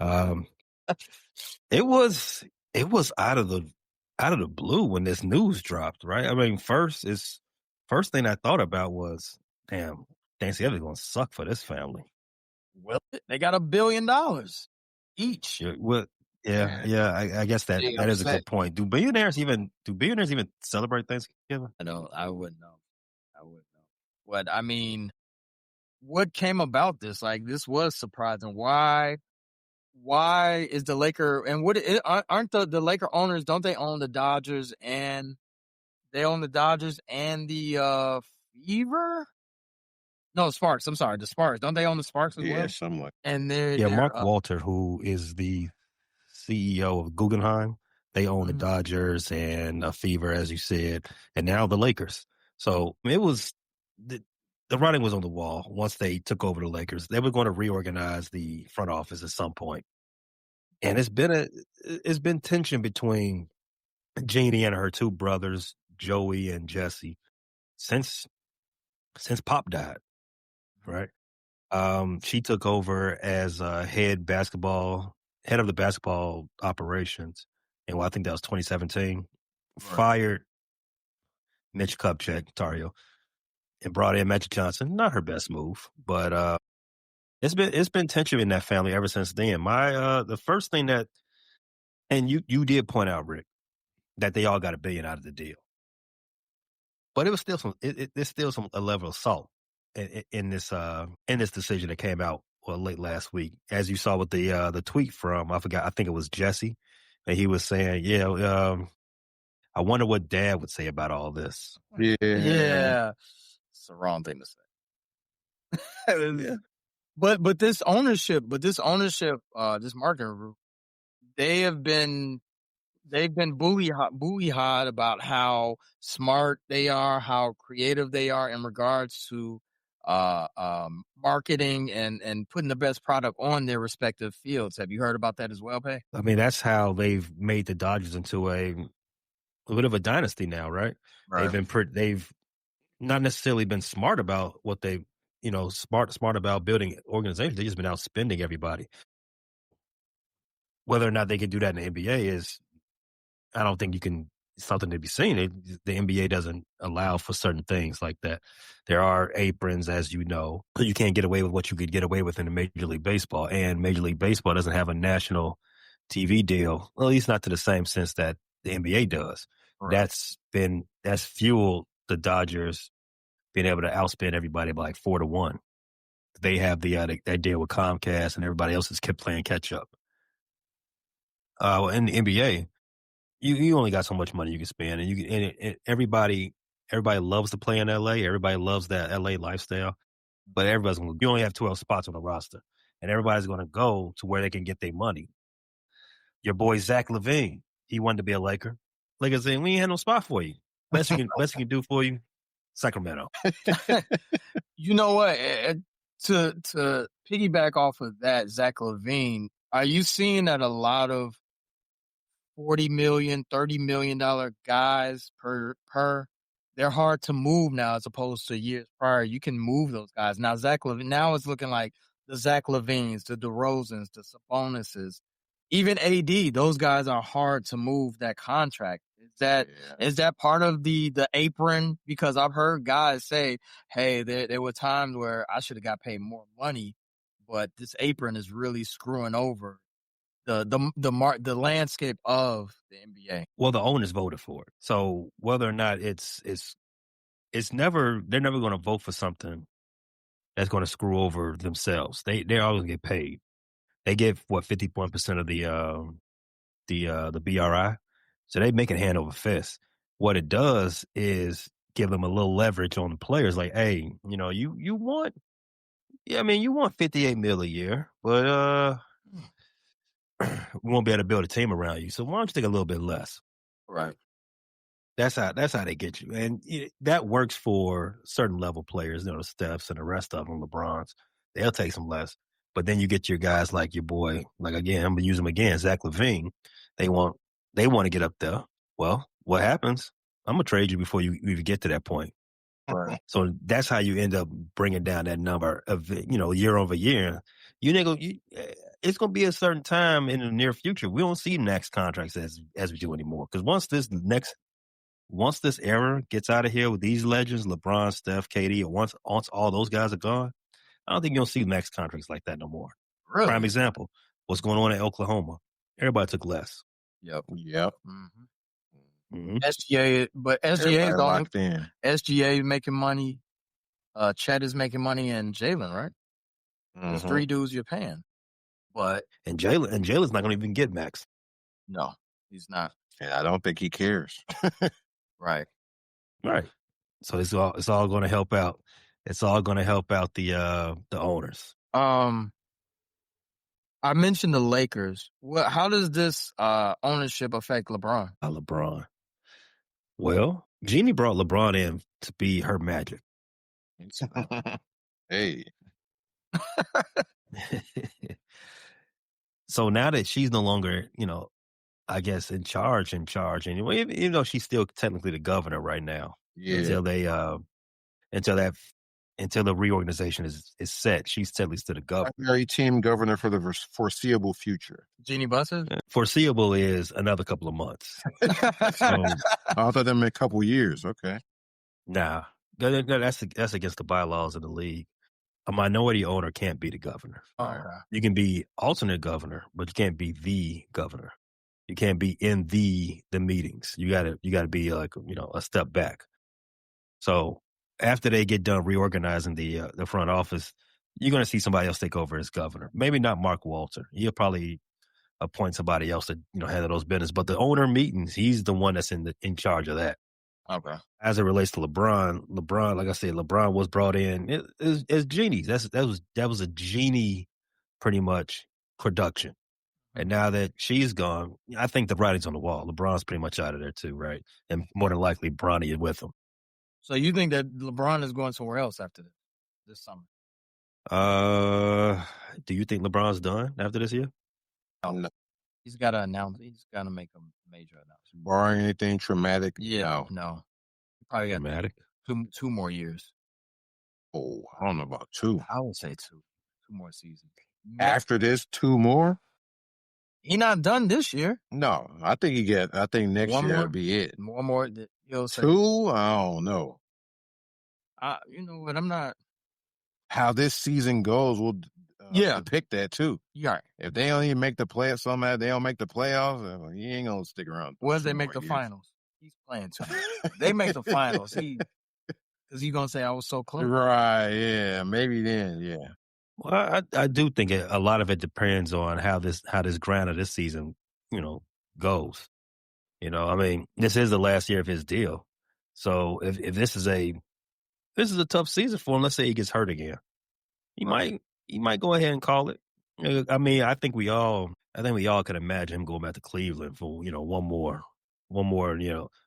Speaker 7: It was out of the blue when this news dropped, right? I mean, first thing I thought about was, damn, Thanksgiving's gonna suck for this family.
Speaker 5: Well, they got $1 billion each.
Speaker 7: Well, yeah. I guess that is a good point. Do billionaires even celebrate Thanksgiving?
Speaker 5: I wouldn't know. But I mean, what came about this? Like, this was surprising. Why is the Laker and aren't the Laker owners? Don't they own the Dodgers and the Fever? No, Sparks. I'm sorry, the Sparks. Don't they own the Sparks as well?
Speaker 6: Yeah, somewhat.
Speaker 5: And they're
Speaker 7: Mark Walter, who is the CEO of Guggenheim, they own the Dodgers and Fever, as you said, and now the Lakers. So it was the writing was on the wall. Once they took over the Lakers, they were going to reorganize the front office at some point. And it's been tension between Jeannie and her two brothers, Joey and Jesse, since Pop died, right? She took over as head of the basketball operations, and I think that was 2017. Right. Fired Mitch Kupchak, Tario, and brought in Magic Johnson. Not her best move, but it's been tension in that family ever since then. The first thing that, and you did point out, Rick, that they all got $1 billion out of the deal, but it was still there's still a level of salt in this decision that came out late last week, as you saw with the tweet from I think it was Jesse, and he was saying, I wonder what Dad would say about all this.
Speaker 5: Yeah, it's the wrong thing to say. Yeah. But this ownership, this marketing group, they've been buoyed about how smart they are, how creative they are in regards to marketing and putting the best product on their respective fields. Have you heard about that as well, Pay?
Speaker 7: I mean, that's how they've made the Dodgers into a bit of a dynasty now, right? They've not necessarily been smart about what they, smart about building organizations. They've just been out spending everybody. Whether or not they can do that in the NBA is I don't think you can. It's something to be seen. The NBA doesn't allow for certain things like that. There are aprons, as you know. You can't get away with what you could get away with in Major League Baseball, and Major League Baseball doesn't have a national TV deal. Well, at least not to the same sense that the NBA does.
Speaker 5: Right.
Speaker 7: That's fueled the Dodgers being able to outspend everybody by like 4-1. They have that deal with Comcast, and everybody else has kept playing catch up. In the NBA, you only got so much money you can spend, and everybody loves to play in LA. Everybody loves that LA lifestyle, but you only have 12 spots on the roster, and everybody's going to go to where they can get their money. Your boy Zach LaVine, he wanted to be a Laker. Lakers said, we ain't had no spot for you. Best we can do for you, Sacramento.
Speaker 5: You know what? To piggyback off of that, Zach LaVine, are you seeing that a lot of $40 million, $30 million guys per, they're hard to move now as opposed to years prior. You can move those guys. Now, Zach LaVine, now it's looking like the Zach LaVines, the DeRozans, the Sabonises, even AD, those guys are hard to move that contract. Is that part of the apron? Because I've heard guys say, hey, there were times where I should have got paid more money, but this apron is really screwing over the landscape of the NBA.
Speaker 7: Well, the owners voted for it. So whether or not they're never going to vote for something that's going to screw over themselves. They're always going to get paid. They give 51% of the BRI. So they make it hand over fist. What it does is give them a little leverage on the players. Like, hey, you want 58 mil a year, but we won't be able to build a team around you. So why don't you take a little bit less?
Speaker 5: Right.
Speaker 7: That's how they get you. And that works for certain level players, the Stephs and the rest of them, LeBrons. They'll take some less. But then you get your guys like your boy, like again, I'm going to use him again, Zach LaVine. They want to get up there. Well, what happens? I'm going to trade you before you even get to that point.
Speaker 5: Right.
Speaker 7: So that's how you end up bringing down that number of, year over year. It's going to be a certain time in the near future. We don't see max contracts as we do anymore. Because once this era gets out of here with these legends, LeBron, Steph, KD, once all those guys are gone, I don't think you'll see max contracts like that no more.
Speaker 5: Really?
Speaker 7: Prime example, what's going on in Oklahoma? Everybody took less.
Speaker 6: Yep.
Speaker 5: Mm-hmm. SGA, but SGA is
Speaker 6: locked in.
Speaker 5: SGA is making money. Chet is making money, and Jalen, right? There's three dudes you're paying. But
Speaker 7: Jalen's not going to even get max.
Speaker 5: No, he's not.
Speaker 6: Yeah, I don't think he cares.
Speaker 5: Right.
Speaker 7: So it's all going to help out. It's all going to help out the owners.
Speaker 5: I mentioned the Lakers. How does this ownership affect LeBron?
Speaker 7: LeBron. Well, Jeannie brought LeBron in to be her magic.
Speaker 6: Hey.
Speaker 7: So now that she's no longer, I guess in charge anyway, even though she's still technically the governor right now.
Speaker 6: Yeah.
Speaker 7: Until the reorganization is set, she's technically still the governor.
Speaker 6: Primary team governor for the foreseeable future.
Speaker 5: Jeannie Buses?
Speaker 7: Foreseeable is another couple of months.
Speaker 6: So, I thought that meant a couple years. Okay.
Speaker 7: Nah, that's against the bylaws of the league. A minority owner can't be the governor.
Speaker 5: Okay.
Speaker 7: You can be alternate governor, but you can't be the governor. You can't be in the meetings. You gotta be like a step back. So after they get done reorganizing the front office, you're going to see somebody else take over as governor. Maybe not Mark Walter. He'll probably appoint somebody else to handle those business. But the owner meetings, he's the one that's in charge of that.
Speaker 5: Okay.
Speaker 7: As it relates to LeBron, like I said, LeBron was brought in as Genie. That was a Genie pretty much production. And now that she's gone, I think the writing's on the wall. LeBron's pretty much out of there too, right? And more than likely, Bronny is with him.
Speaker 5: So you think that LeBron is going somewhere else after this summer?
Speaker 7: Do you think LeBron's done after this year?
Speaker 6: No.
Speaker 5: He's got to announce. He's got to make a major announcement.
Speaker 6: Barring anything traumatic.
Speaker 5: No. He probably got
Speaker 7: Dramatic.
Speaker 5: two more years.
Speaker 6: Oh, I don't know about 2.
Speaker 5: I would say 2 more seasons.
Speaker 6: After this, 2 more?
Speaker 5: He not done this year.
Speaker 6: No, I think next
Speaker 5: One
Speaker 6: year
Speaker 5: more-
Speaker 6: will be it.
Speaker 5: One more. He'll say,
Speaker 6: 2, I don't know.
Speaker 5: you know what? I'm not.
Speaker 6: How this season goes will depict that too.
Speaker 5: Yeah.
Speaker 6: If they don't even make the playoffs, somehow they don't make the playoffs, he ain't gonna stick around.
Speaker 5: What if they make the finals? He's playing too much. They make the finals. Because he's gonna say I was so close.
Speaker 6: Right? Yeah, maybe then. Yeah.
Speaker 7: Well, I do think a lot of it depends on how this grind of this season, goes. I mean, this is the last year of his deal, so if this is a tough season for him, let's say he gets hurt again, he might go ahead and call it. I mean, I think we all could imagine him going back to Cleveland for one more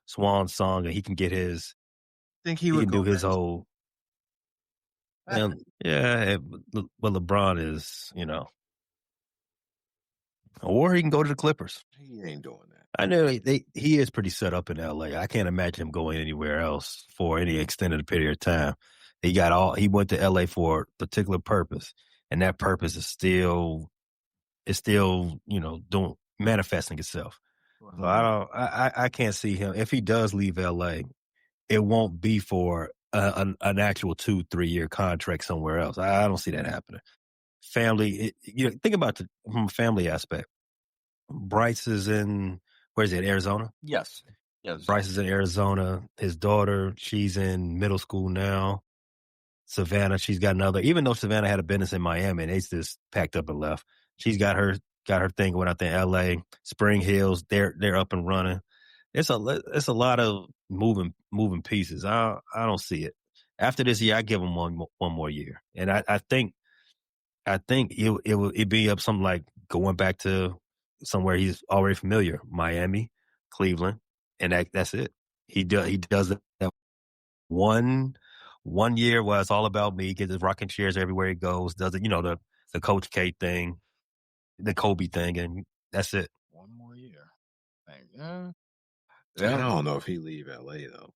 Speaker 7: swan song, and he can get his.
Speaker 6: I think
Speaker 7: he
Speaker 6: would
Speaker 7: can do his whole. But LeBron is, or he can go to the Clippers.
Speaker 6: He ain't doing that.
Speaker 7: I know he is pretty set up in LA. I can't imagine him going anywhere else for any extended period of time. He went to LA for a particular purpose, and that purpose is still doing manifesting itself. So I can't see him if he does leave LA. It won't be for an actual 2-3 year contract somewhere else. I don't see that happening. Family, think about from a family aspect. Bryce is in, where is it, Arizona?
Speaker 5: Yes.
Speaker 7: Bryce is in Arizona. His daughter, she's in middle school now. Savannah, she's got another. Even though Savannah had a business in Miami and they just packed up and left, she's got her thing going out there in L.A. Spring Hills, they're up and running. It's a lot of moving pieces. I don't see it. After this year, I give him one more year, and I think it'd be up something like going back to somewhere he's already familiar, Miami, Cleveland, and that's it. He does that one year where it's all about me. Gets his rocking chairs everywhere he goes. Does it, the Coach K thing, the Kobe thing, and that's it.
Speaker 5: One more year.
Speaker 6: I don't know if he leave LA though.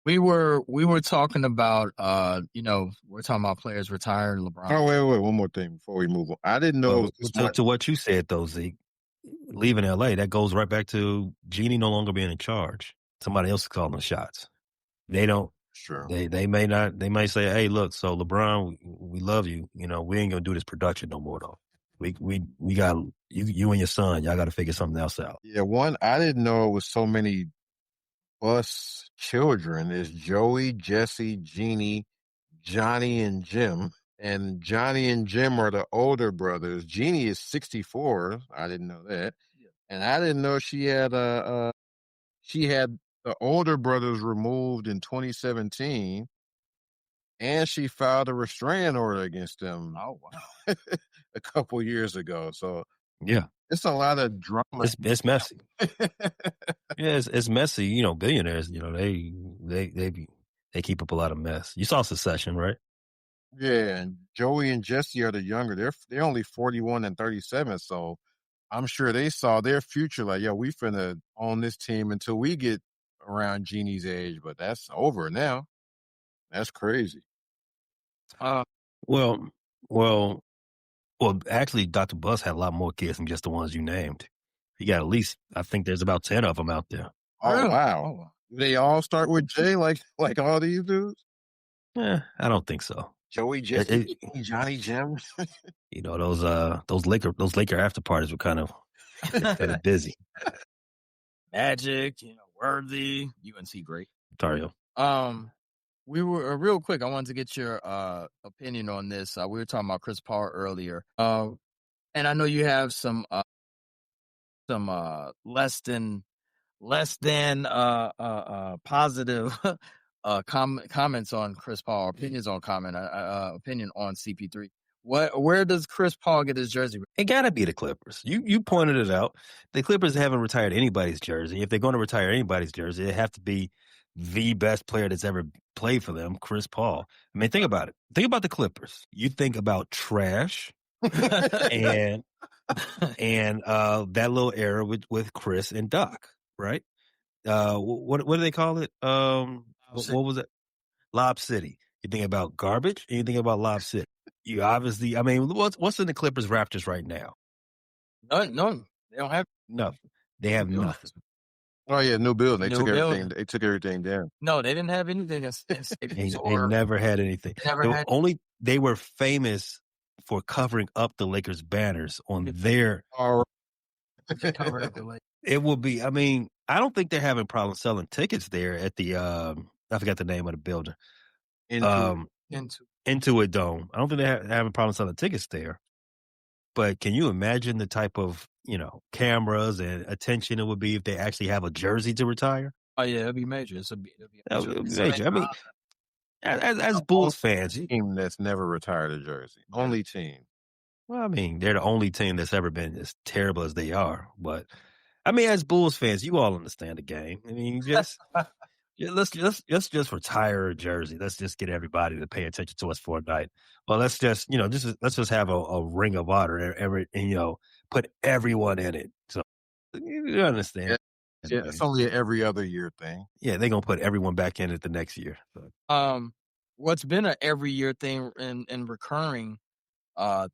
Speaker 5: We were talking about we're talking about players retired. LeBron.
Speaker 6: Oh wait, one more thing before we move on. I didn't know
Speaker 7: to what you said though, Zeke. Leaving LA, that goes right back to Jeannie no longer being in charge. Somebody else is calling the shots. They don't.
Speaker 6: Sure.
Speaker 7: They may not. They may say, "Hey, look, so LeBron, we love you. We ain't gonna do this production no more though. We got you and your son. Y'all got to figure something else out."
Speaker 6: Yeah, one I didn't know it was so many bus children. There's Joey, Jesse, Jeannie, Johnny, and Jim. And Johnny and Jim are the older brothers. Jeannie is 64. I didn't know that. Yeah. And I didn't know she had the older brothers removed in 2017. And she filed a restraining order against them.
Speaker 5: Oh, wow.
Speaker 6: A couple years ago. So
Speaker 7: yeah,
Speaker 6: it's a lot of drama.
Speaker 7: It's messy. Yeah, it's messy. Billionaires. They keep up a lot of mess. You saw Succession, right?
Speaker 6: Yeah, and Joey and Jesse are the younger. They're only 41 and 37. So I'm sure they saw their future. Like, we finna own this team until we get around Jeannie's age. But that's over now. That's crazy.
Speaker 7: Well, actually, Dr. Buss had a lot more kids than just the ones you named. He got at least, I think there's about 10 of them out there.
Speaker 6: Oh, wow. Do they all start with J like all these dudes?
Speaker 7: I don't think so.
Speaker 6: Joey, Jesse, Johnny, Jim.
Speaker 7: Those Laker after parties were kind of busy.
Speaker 5: Magic, Worthy, UNC great.
Speaker 7: Dario.
Speaker 5: We were real quick. I wanted to get your opinion on this. We were talking about Chris Paul earlier, and I know you have some less than positive comments on Chris Paul. Opinions on opinion on CP3. Where does Chris Paul get his jersey?
Speaker 7: It gotta be the Clippers. You pointed it out. The Clippers haven't retired anybody's jersey. If they're going to retire anybody's jersey, it have to be the best player that's ever played for them, Chris Paul. I mean, think about it. Think about the Clippers. You think about trash and that little era with Chris and Doc, right? What do they call it? What was it? Lob City. You think about garbage and you think about Lob City. You obviously, I mean, what's in the Clippers Raptors right now?
Speaker 5: None. They don't have
Speaker 7: nothing. They have
Speaker 5: buildings.
Speaker 7: nothing.
Speaker 6: Oh yeah, new building. They
Speaker 5: New
Speaker 6: took everything.
Speaker 5: building.
Speaker 6: They took everything down.
Speaker 5: No, they didn't have anything in stadiums.
Speaker 7: They never had anything. They were famous for covering up the Lakers banners on their.
Speaker 6: Oh,
Speaker 5: covered up the lake.
Speaker 7: It will be. I mean, I don't think they're having problems selling tickets there at the. I forgot the name of the building. Into a Dome. I don't think they're having problems selling tickets there. But can you imagine the type of cameras and attention it would be if they actually have a jersey to retire?
Speaker 5: Oh yeah, it'd be major. It'd be
Speaker 7: major. I mean, as Bulls fans,
Speaker 6: team that's never retired a jersey. Only team.
Speaker 7: Well, I mean, they're the only team that's ever been as terrible as they are. But I mean, as Bulls fans, you all understand the game. I mean, let's just retire a jersey. Let's just get everybody to pay attention to us for a night. Well, let's just let's just have a ring of honor and put everyone in it. So you understand.
Speaker 6: Yeah, it's only an every other year thing.
Speaker 7: Yeah, they're gonna put everyone back in it the next year. So.
Speaker 5: What's been an every year thing and recurring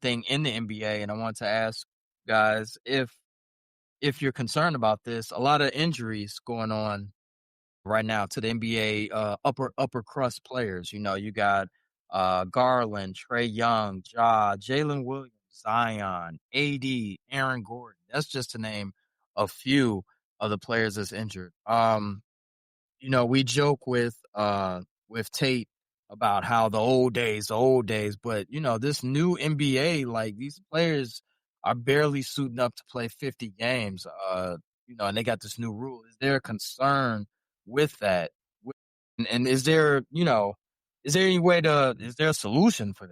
Speaker 5: thing in the NBA, and I want to ask guys if you're concerned about this. A lot of injuries going on right now to the NBA upper crust players. You got Garland, Trae Young, Ja, Jalen Williams, Zion, AD, Aaron Gordon. That's just to name a few of the players that's injured. We joke with Tate about how the old days, but this new NBA, like these players are barely suiting up to play 50 games. And they got this new rule. Is there a concern with that? And is there any way is there a solution for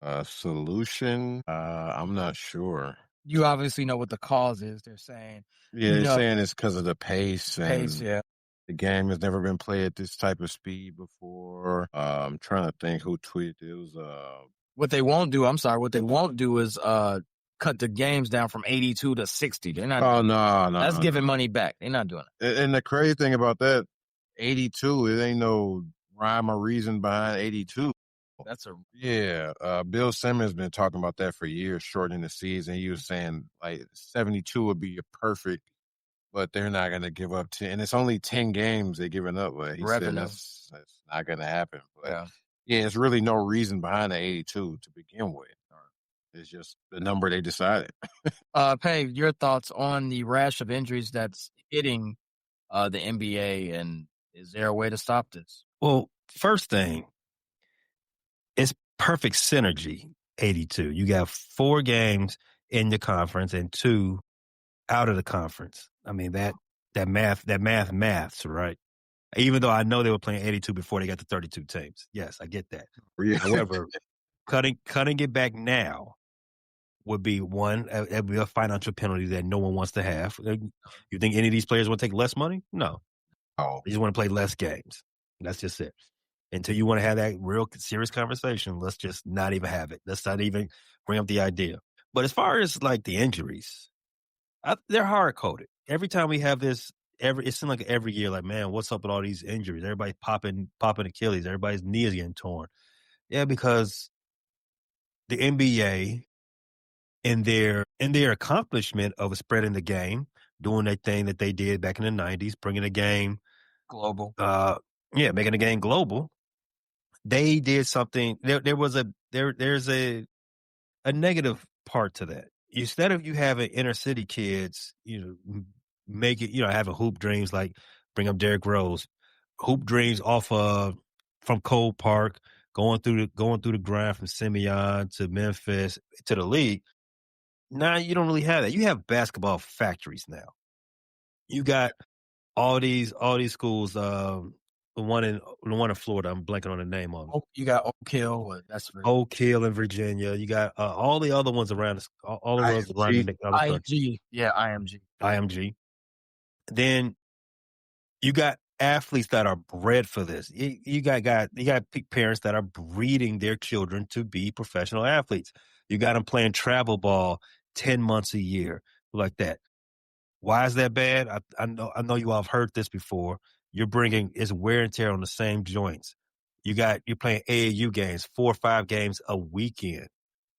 Speaker 5: this?
Speaker 6: Solution? I'm not sure.
Speaker 5: You obviously know what the cause is. They're saying.
Speaker 6: Yeah, they're saying it's because of the pace.
Speaker 5: Yeah.
Speaker 6: The game has never been played at this type of speed before. I'm trying to think who tweeted it. It was
Speaker 5: what they won't do. I'm sorry. What they won't do is cut the games down from 82 to 60. They're not.
Speaker 6: Oh no,
Speaker 5: that's giving money back. They're not doing
Speaker 6: it. And the crazy thing about that, 82, it ain't no rhyme or reason behind 82. Bill Simmons been talking about that for years, shortening the season. He was saying like 72 would be a perfect, but they're not going to give up 10. And it's only 10 games they're giving up. But he said that's not going to happen. But it's really no reason behind the 82 to begin with. It's just the number they decided.
Speaker 5: Pay, your thoughts on the rash of injuries that's hitting the NBA, and is there a way to stop this?
Speaker 7: Well, first thing, it's perfect synergy, 82. You got 4 games in the conference and 2 out of the conference. I mean, that maths, right? Even though I know they were playing 82 before they got to 32 teams. Yes, I get that.
Speaker 6: Yeah.
Speaker 7: However, cutting it back now would be one, it would be a financial penalty that no one wants to have. You think any of these players want to take less money? No.
Speaker 6: Oh.
Speaker 7: They just want to play less games. That's just it. Until you want to have that real serious conversation, let's just not even have it. Let's not even bring up the idea. But as far as like the injuries, they're hard-coded. Every time we have this, it seems like every year, like, man, what's up with all these injuries? Everybody's popping Achilles. Everybody's knee is getting torn. Yeah, because the NBA, in their accomplishment of spreading the game, doing that thing that they did back in the 90s, bringing the game
Speaker 5: global.
Speaker 7: Making the game global. They did something. There's a negative part to that. Instead of you having inner city kids, make it, having hoop dreams, like bring up Derrick Rose, hoop dreams off from Cole Park, going through the grind from Simeon to Memphis to the league. Now you don't really have that. You have basketball factories now. You got all these schools. The one in Florida, I'm blanking on the name of it.
Speaker 5: You got Oak Hill. That's right.
Speaker 7: Oak Hill in Virginia. You got all the other ones around. All the ones around the
Speaker 5: IMG. Yeah, IMG.
Speaker 7: IMG. Then you got athletes that are bred for this. You got parents that are breeding their children to be professional athletes. You got them playing travel ball 10 months a year, like that. Why is that bad? I know you all have heard this before. You're bringing is wear and tear on the same joints. You're playing AAU games, 4 or 5 games a weekend.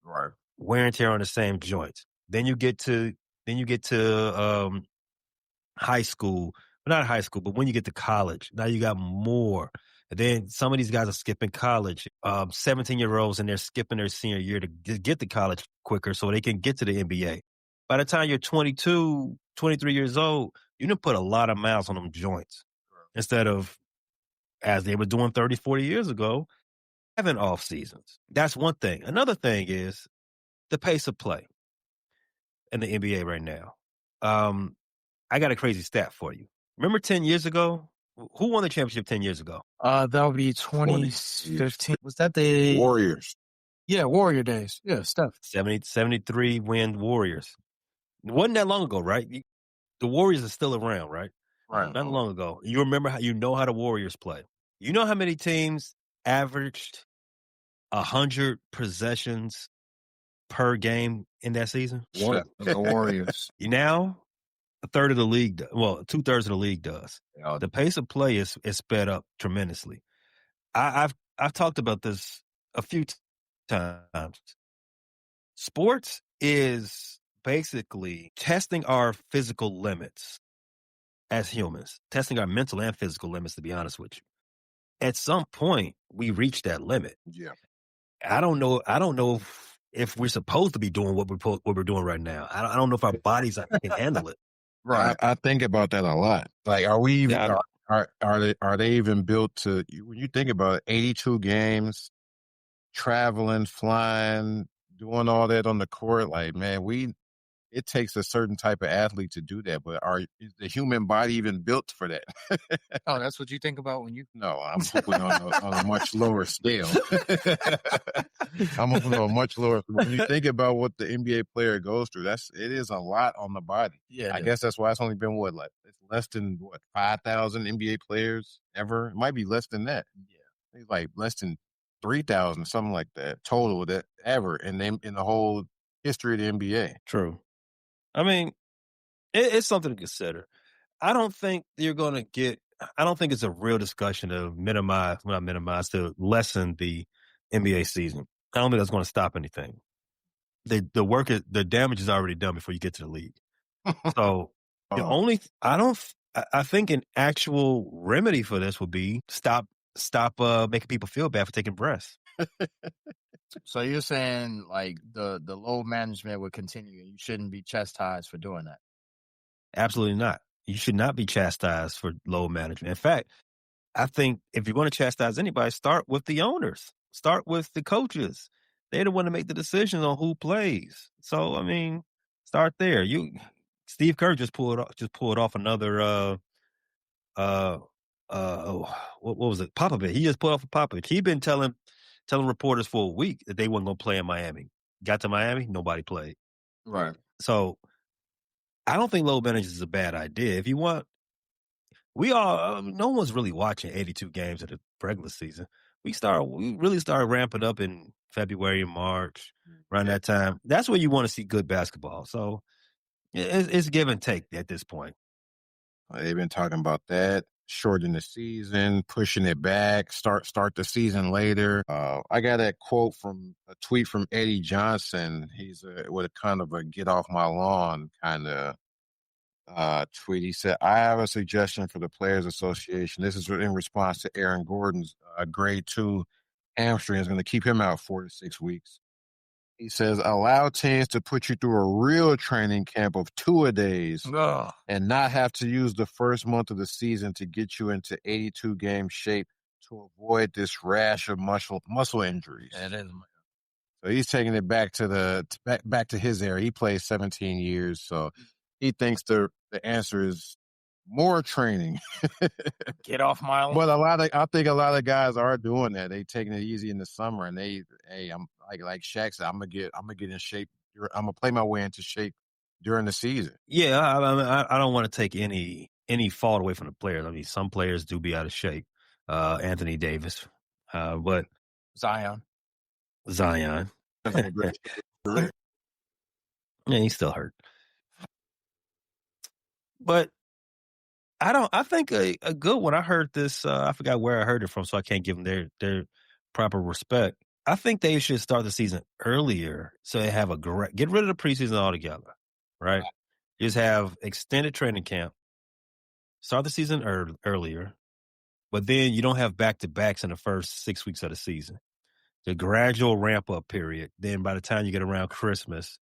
Speaker 6: Right.
Speaker 7: Wear and tear on the same joints. Then you get to high school, not high school, but when you get to college, now you got more. And then some of these guys are skipping college, 17-year-olds, and they're skipping their senior year to get to college quicker so they can get to the NBA. By the time you're 22, 23 years old, you done put a lot of miles on them joints instead of, as they were doing 30, 40 years ago, having off seasons. That's one thing. Another thing is the pace of play in the NBA right now. I got a crazy stat for you. Remember 10 years ago? Who won the championship 10 years ago?
Speaker 5: That would be 2015. Was that the
Speaker 6: Warriors.
Speaker 5: Yeah, Warrior days. Yeah, Steph.
Speaker 7: 73 win Warriors. It wasn't that long ago, right? The Warriors are still around, right?
Speaker 5: Right.
Speaker 7: Not long ago. You remember how the Warriors play. You know how many teams averaged 100 possessions per game in that season?
Speaker 5: The Warriors.
Speaker 7: Now, a third of the league, well, 2/3 of the league does.
Speaker 5: Yeah.
Speaker 7: The pace of play is sped up tremendously. I've talked about this a few times. Sports is basically testing our physical limits as humans, testing our mental and physical limits, to be honest with you. At some point, we reach that limit.
Speaker 6: Yeah.
Speaker 7: I don't know if we're supposed to be doing what we're doing right now. I don't know if our bodies can handle it.
Speaker 6: Right. I think about that a lot. Like, are we even,
Speaker 7: Yeah,
Speaker 6: are they even built to, when you think about it, 82 games, traveling, flying, doing all that on the court, like, man, it takes a certain type of athlete to do that, but is the human body even built for that?
Speaker 5: Oh, that's what you think about when you...
Speaker 6: No, I'm hoping on a much lower scale. I'm hoping on a much lower. When you think about what the NBA player goes through, it is a lot on the body.
Speaker 5: Yeah,
Speaker 6: I guess that's why it's only been it's less than 5,000 NBA players ever. It might be less than that. Yeah, it's like less than 3,000, something like that total that ever, and then in the whole history of the NBA.
Speaker 7: True. I mean, it's something to consider. I don't think it's a real discussion to to lessen the NBA season. I don't think that's going to stop anything. The damage is already done before you get to the league. So I think an actual remedy for this would be stop making people feel bad for taking breaths.
Speaker 5: So you're saying like the load management would continue and you shouldn't be chastised for doing that?
Speaker 7: Absolutely not. You should not be chastised for load management. In fact, I think if you're going to chastise anybody, start with the owners. Start with the coaches. They're the one to make the decisions on who plays. So, I mean, start there. Steve Kerr just pulled off another what was it? Popovich. He just pulled off a Popovich. He'd been telling reporters for a week that they weren't going to play in Miami. Got to Miami, nobody played.
Speaker 5: Right.
Speaker 7: So I don't think load management is a bad idea. If you want, no one's really watching 82 games of the regular season. We really started ramping up in February and March, around that time. That's where you want to see good basketball. So it's give and take at this point.
Speaker 6: They've been talking about that, shortening the season, pushing it back, start the season later. I got a tweet from Eddie Johnson. He's with a kind of a get off my lawn kind of tweet. He said, I have a suggestion for the Players Association. This is in response to Aaron Gordon's grade 2 hamstring is going to keep him out 4 to 6 weeks. He says, allow teams to put you through a real training camp of 2-a-days and not have to use the first month of the season to get you into 82-game shape to avoid this rash of muscle injuries.
Speaker 5: It is.
Speaker 6: So he's taking it back to back to his era. He played 17 years, so he thinks the answer is more training.
Speaker 5: Get off my lawn.
Speaker 6: But I think a lot of guys are doing that. They taking it easy in the summer, and I'm like Shaq said, I'm gonna get in shape. I'm gonna play my way into shape during the season.
Speaker 7: Yeah, I don't want to take any fault away from the players. I mean, some players do be out of shape. Anthony Davis, but
Speaker 5: Zion.
Speaker 7: Yeah, he's still hurt. But I think a good one. I heard this. I forgot where I heard it from, so I can't give them their proper respect. I think they should start the season earlier so they have get rid of the preseason altogether, right? Just have extended training camp, start the season earlier, but then you don't have back-to-backs in the first 6 weeks of the season. The gradual ramp-up period. Then by the time you get around Christmas,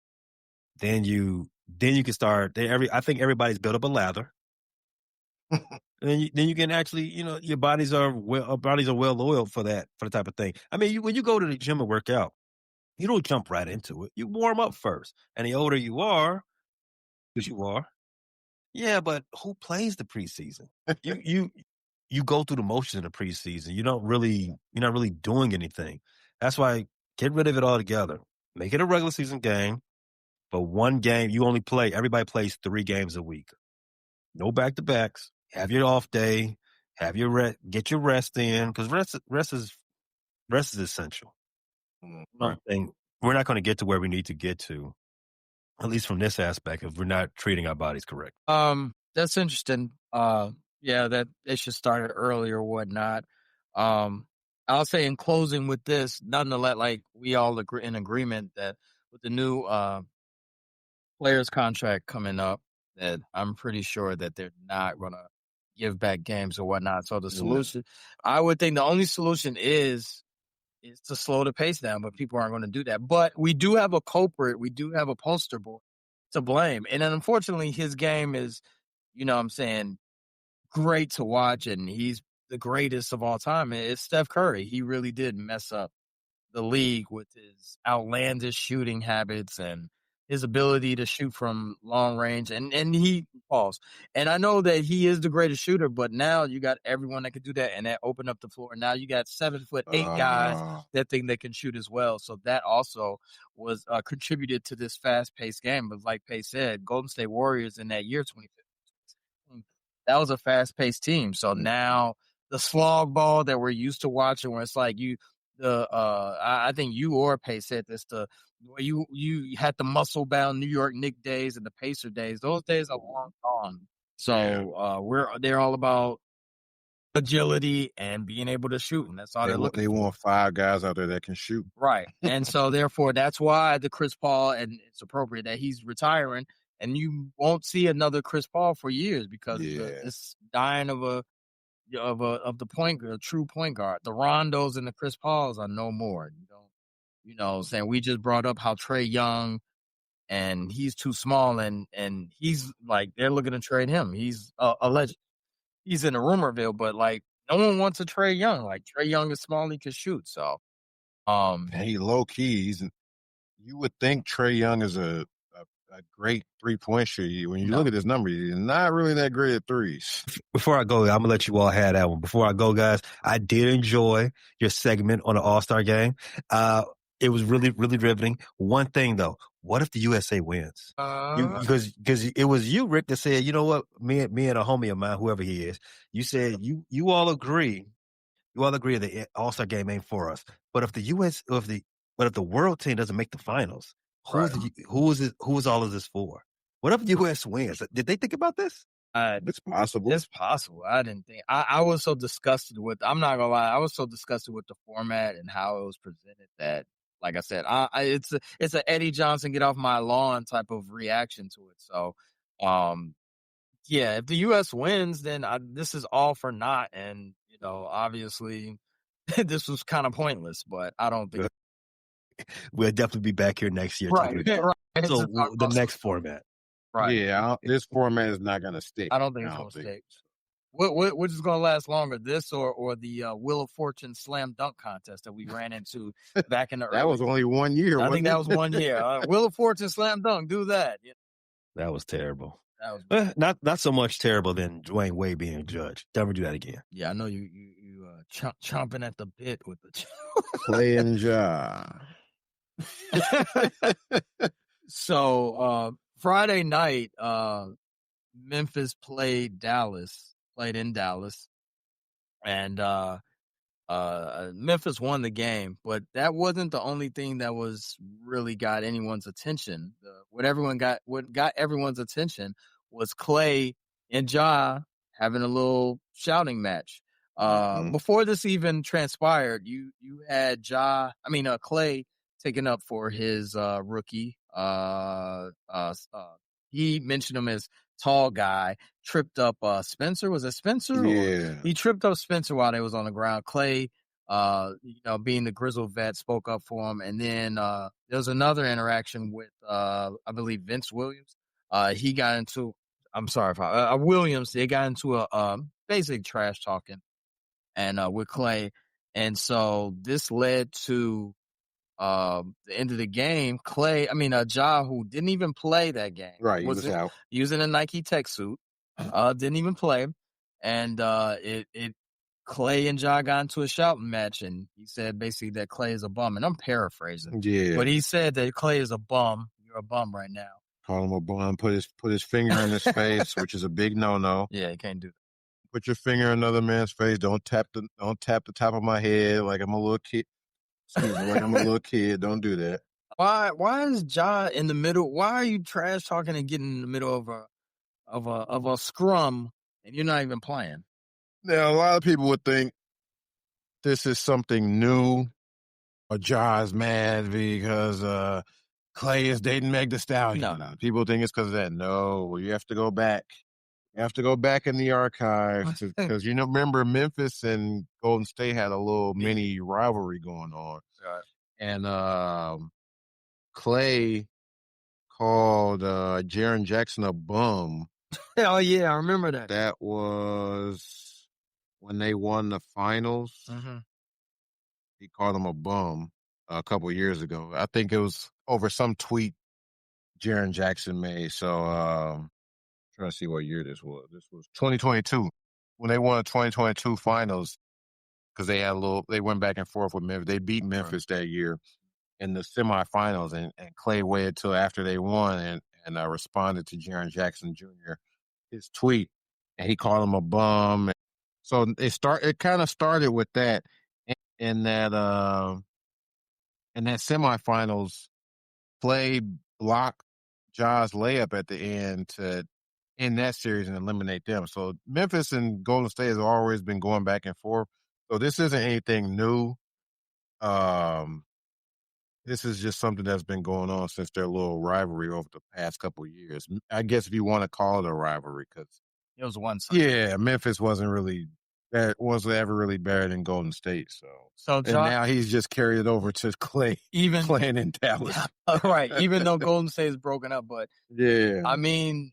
Speaker 7: then you can start. I think everybody's built up a lather. Then you can actually, your bodies are well oiled for the type of thing. I mean, when you go to the gym and work out, you don't jump right into it. You warm up first. And the older you are, because you are, yeah, but who plays the preseason? You go through the motions in the preseason. You're not really doing anything. That's why get rid of it altogether. Make it a regular season game, but one game you only play. Everybody plays 3 games a week. No back-to-backs. Have your off day. Have your get your rest in, because rest is essential.
Speaker 6: Right.
Speaker 7: And we're not going to get to where we need to get to, at least from this aspect, if we're not treating our bodies correct.
Speaker 5: That's interesting. Yeah, that they should start it early or whatnot. I'll say in closing with this, nonetheless, like we all agree in agreement that with the new players contract coming up, that I'm pretty sure that they're not going to give back games or whatnot. So the solution, I would think the only solution is to slow the pace down, but people aren't going to do that. But we do have a culprit. We do have a poster boy to blame. And unfortunately, his game is, great to watch, and he's the greatest of all time. It's Steph Curry. He really did mess up the league with his outlandish shooting habits and his ability to shoot from long range. And he falls. And I know that he is the greatest shooter, but now you got everyone that can do that, and that opened up the floor. Now you got 7'8" guys that think they can shoot as well. So that also was contributed to this fast-paced game. But like Pace said, Golden State Warriors in that year 2015, that was a fast-paced team. So now the slog ball that we're used to watching, where it's like I think you or Pace said this, you had the muscle-bound New York Knicks days and the Pacer days. Those days are long gone. So they're all about agility and being able to shoot, and that's all they're looking for.
Speaker 6: They want 5 guys out there that can shoot.
Speaker 5: Right. And so therefore that's why the Chris Paul, and it's appropriate that he's retiring, and you won't see another Chris Paul for years because it's dying of a true point guard. The Rondos and the Chris Pauls are no more. Saying we just brought up how Trae Young, and he's too small, and he's like, they're looking to trade him. He's a legend. He's in the rumorville, but like no one wants a Trae Young. Like Trae Young is small, he can shoot. So,
Speaker 6: he low key. You would think Trae Young is a great 3-point shooter. When you look at his number, he's not really that great at threes.
Speaker 7: Before I go, I'm gonna let you all have that one. Before I go, guys, I did enjoy your segment on the All-Star game. It was really, really riveting. One thing though, what if the USA wins? Because it was you, Rick, that said, you know what, me and a homie of mine, whoever he is, you said you all agree that the All-Star game ain't for us. But if the world team doesn't make the finals, who is all of this for? What if the U.S. wins? Did they think about this?
Speaker 6: It's possible.
Speaker 5: It's possible. I didn't think. I was so disgusted with. I'm not gonna lie. I was so disgusted with the format and how it was presented that, like I said, it's a Eddie Johnson get off my lawn type of reaction to it. So, yeah, if the U.S. wins, then this is all for naught, and obviously, this was kind of pointless. But I don't think
Speaker 7: we'll definitely be back here next year.
Speaker 5: Right.
Speaker 7: So the next format.
Speaker 5: Right.
Speaker 6: Yeah, this format is not going to stick.
Speaker 5: I don't think it's going to stick. Which is going to last longer, this or the Wheel of Fortune slam dunk contest that we ran into back in the
Speaker 6: That was only 1 year.
Speaker 5: I think that was 1 year. Wheel of Fortune slam dunk, do that. Yeah.
Speaker 7: That was terrible.
Speaker 5: That was
Speaker 7: not so much terrible than Dwayne Wade being a judge. Never do that again.
Speaker 5: Yeah, I know you chomping at the bit with the
Speaker 6: Klay and Ja.
Speaker 5: So Friday night, Memphis played in Dallas, and Memphis won the game. But that wasn't the only thing that was really got anyone's attention. What got everyone's attention was Klay and Ja having a little shouting match. Before this even transpired, you had Klay taken up for his rookie. He mentioned him as tall guy, tripped up Spencer. Was it Spencer?
Speaker 6: Yeah.
Speaker 5: He tripped up Spencer while they was on the ground. Klay, being the grizzled vet, spoke up for him. And then there was another interaction with I believe Vince Williams. He got into Williams. They got into a basic trash talking and with Klay. And so this led to the end of the game. Ja, who didn't even play that game.
Speaker 6: Right, he was out.
Speaker 5: Using a Nike tech suit. Didn't even play. And Klay and Ja got into a shouting match, and he said basically that Klay is a bum. And I'm paraphrasing.
Speaker 6: Yeah.
Speaker 5: But he said that Klay is a bum. You're a bum right now.
Speaker 6: Call him a bum, put his finger in his face, which is a big no-no.
Speaker 5: Yeah, you can't do that.
Speaker 6: Put your finger in another man's face. Don't tap the top of my head like I'm a little kid. Excuse me, like I'm a little kid. Don't do that.
Speaker 5: Why is Ja in the middle? Why are you trash talking and getting in the middle of a scrum and you're not even playing?
Speaker 6: Now, a lot of people would think this is something new. Or Ja's mad because Klay is dating Meg Thee Stallion.
Speaker 5: No.
Speaker 6: People think it's because of that. No, you have to go back. You have to go back in the archives because remember Memphis and Golden State had a little mini rivalry going on,
Speaker 5: Right.
Speaker 6: and Klay called Jaren Jackson a bum.
Speaker 5: Oh yeah, I remember that.
Speaker 6: That was when they won the finals.
Speaker 5: Mm-hmm.
Speaker 6: He called him a bum a couple years ago. I think it was over some tweet Jaren Jackson made. So. Trying to see what year this was. This was 2022 when they won the 2022 finals because they went back and forth with Memphis. They beat Memphis that year in the semifinals, and Klay waited till after they won and responded to Jaren Jackson Jr. his tweet, and he called him a bum. So it kind of started with that in that semifinals. Klay blocked Ja's layup at the end to in that series and eliminate them. So Memphis and Golden State has always been going back and forth. So this isn't anything new. This is just something that's been going on since their little rivalry over the past couple of years. I guess if you want to call it a rivalry, because
Speaker 5: it was one side.
Speaker 6: Yeah, Memphis wasn't ever really better than Golden State. So and now he's just carried it over to Klay, even playing in Dallas.
Speaker 5: Right, even though Golden State is broken up, but
Speaker 6: yeah,
Speaker 5: I mean,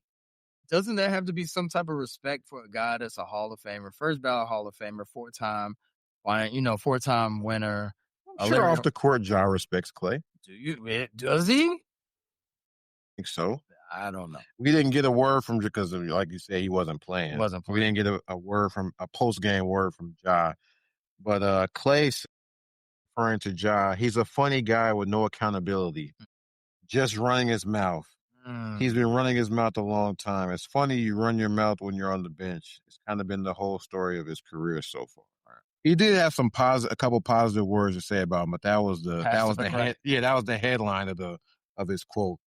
Speaker 5: doesn't there have to be some type of respect for a guy that's a Hall of Famer, first ballot Hall of Famer, four-time winner?
Speaker 6: Sure, off the court, Ja respects Klay.
Speaker 5: Does he?
Speaker 6: I think so.
Speaker 5: I don't know.
Speaker 6: We didn't get a word from because, like you said, he wasn't playing. We didn't get a post-game word from Ja. But Klay, referring to Ja, he's a funny guy with no accountability, just running his mouth. He's been running his mouth a long time. It's funny you run your mouth when you're on the bench. It's kind of been the whole story of his career so far. He did have a couple positive words to say about him, but that was the headline of his quote.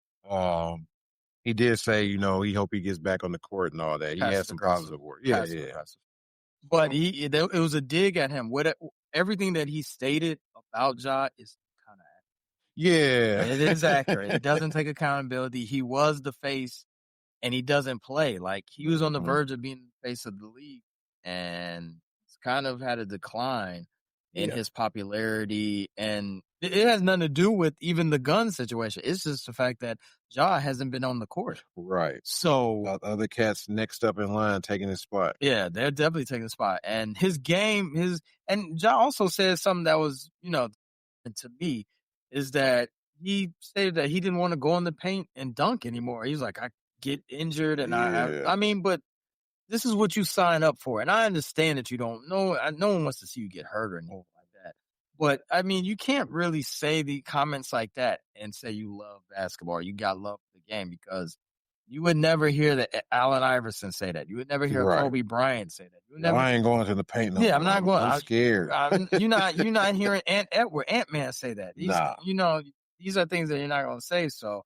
Speaker 6: He did say, he hope he gets back on the court and all that. He had some positive words. Yeah.
Speaker 5: But it was a dig at him. Everything that he stated about Ja is kind of
Speaker 6: yeah,
Speaker 5: it is accurate. It doesn't take accountability. He was the face, and he doesn't play. Like, he was on the verge of being the face of the league, and it's kind of had a decline in his popularity. And it has nothing to do with even the gun situation. It's just the fact that Ja hasn't been on the court.
Speaker 6: Right.
Speaker 5: So
Speaker 6: other cats next up in line taking his spot.
Speaker 5: Yeah, they're definitely taking the spot. And his game, and Ja also said something that was, to me, is that he stated that he didn't want to go in the paint and dunk anymore. He's like, I get injured, and but this is what you sign up for. And I understand that you don't know. No one wants to see you get hurt or anything like that. But I mean, you can't really say the comments like that and say you love basketball. You got love for the game, because you would never hear that Allen Iverson say that. You would never hear Kobe Bryant say that.
Speaker 6: I ain't going to the paint.
Speaker 5: I'm not going.
Speaker 6: I'm scared.
Speaker 5: You're not hearing Ant-Man say that. These are things that you're not going to say. So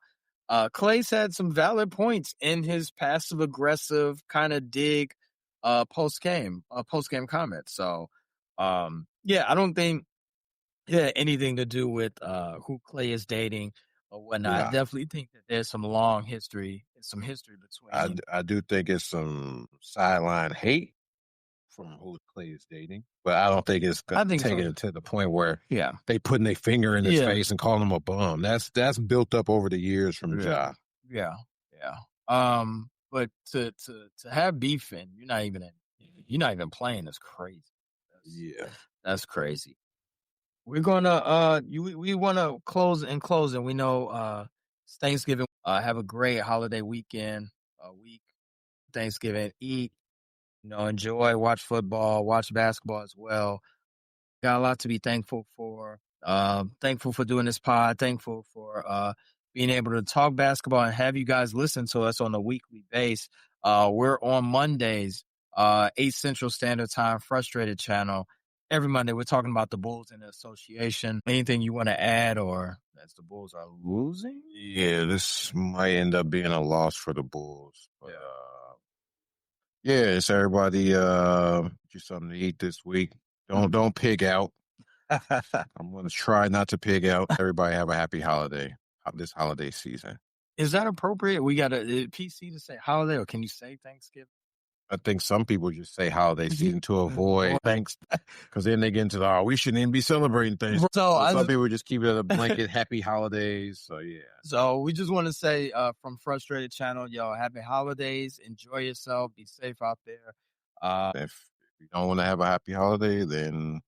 Speaker 5: Klay's had some valid points in his passive aggressive kind of dig post game comments. So yeah, I don't think it had anything to do with who Klay is dating or whatnot. I
Speaker 6: Yeah.
Speaker 5: definitely think that there's some long history, some history between.
Speaker 6: I do think it's some sideline hate from who Klay is dating, but I don't think it's
Speaker 5: I think
Speaker 6: taken
Speaker 5: so.
Speaker 6: it to the point where
Speaker 5: Yeah.
Speaker 6: they putting their finger in his
Speaker 5: Yeah.
Speaker 6: face and calling him a bum. That's built up over the years from Ja.
Speaker 5: Yeah. But to have beef and you're not even playing is crazy. That's crazy. We're gonna we wanna close in closing. We know it's Thanksgiving. Have a great holiday weekend, week, Thanksgiving, eat, enjoy, watch football, watch basketball as well. Got a lot to be thankful for. Thankful for doing this pod. Thankful for being able to talk basketball and have you guys listen to us on a weekly base. We're on Mondays, 8 Central Standard Time, Frustrated Channel. Every Monday, we're talking about the Bulls and the association. Anything you want to add, or as the Bulls are losing?
Speaker 6: Yeah, this might end up being a loss for the Bulls. But, yeah, it's everybody get something to eat this week. Don't pig out. I'm going to try not to pig out. Everybody have a happy holiday this holiday season.
Speaker 5: Is that appropriate? We got a PC to say holiday, or can you say Thanksgiving?
Speaker 6: I think some people just say holiday season to avoid thanks, because then they get into we shouldn't even be celebrating things. So some people just keep it a blanket happy holidays. So yeah.
Speaker 5: So we just want to say from Frustrated Channel, yo, happy holidays, enjoy yourself, be safe out there.
Speaker 6: If you don't want to have a happy holiday, then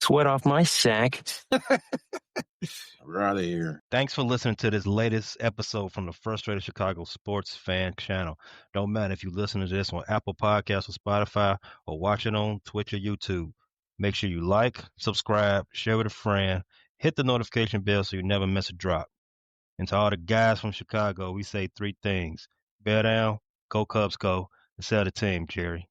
Speaker 8: sweat off my sack.
Speaker 6: We're out of here.
Speaker 7: Thanks for listening to this latest episode from the Frustrated Chicago Sports Fan Channel. Don't matter if you listen to this on Apple Podcasts or Spotify or watch it on Twitch or YouTube. Make sure you like, subscribe, share with a friend, hit the notification bell so you never miss a drop. And to all the guys from Chicago, we say 3 things. Bear down, go Cubs go, and sell the team, Jerry.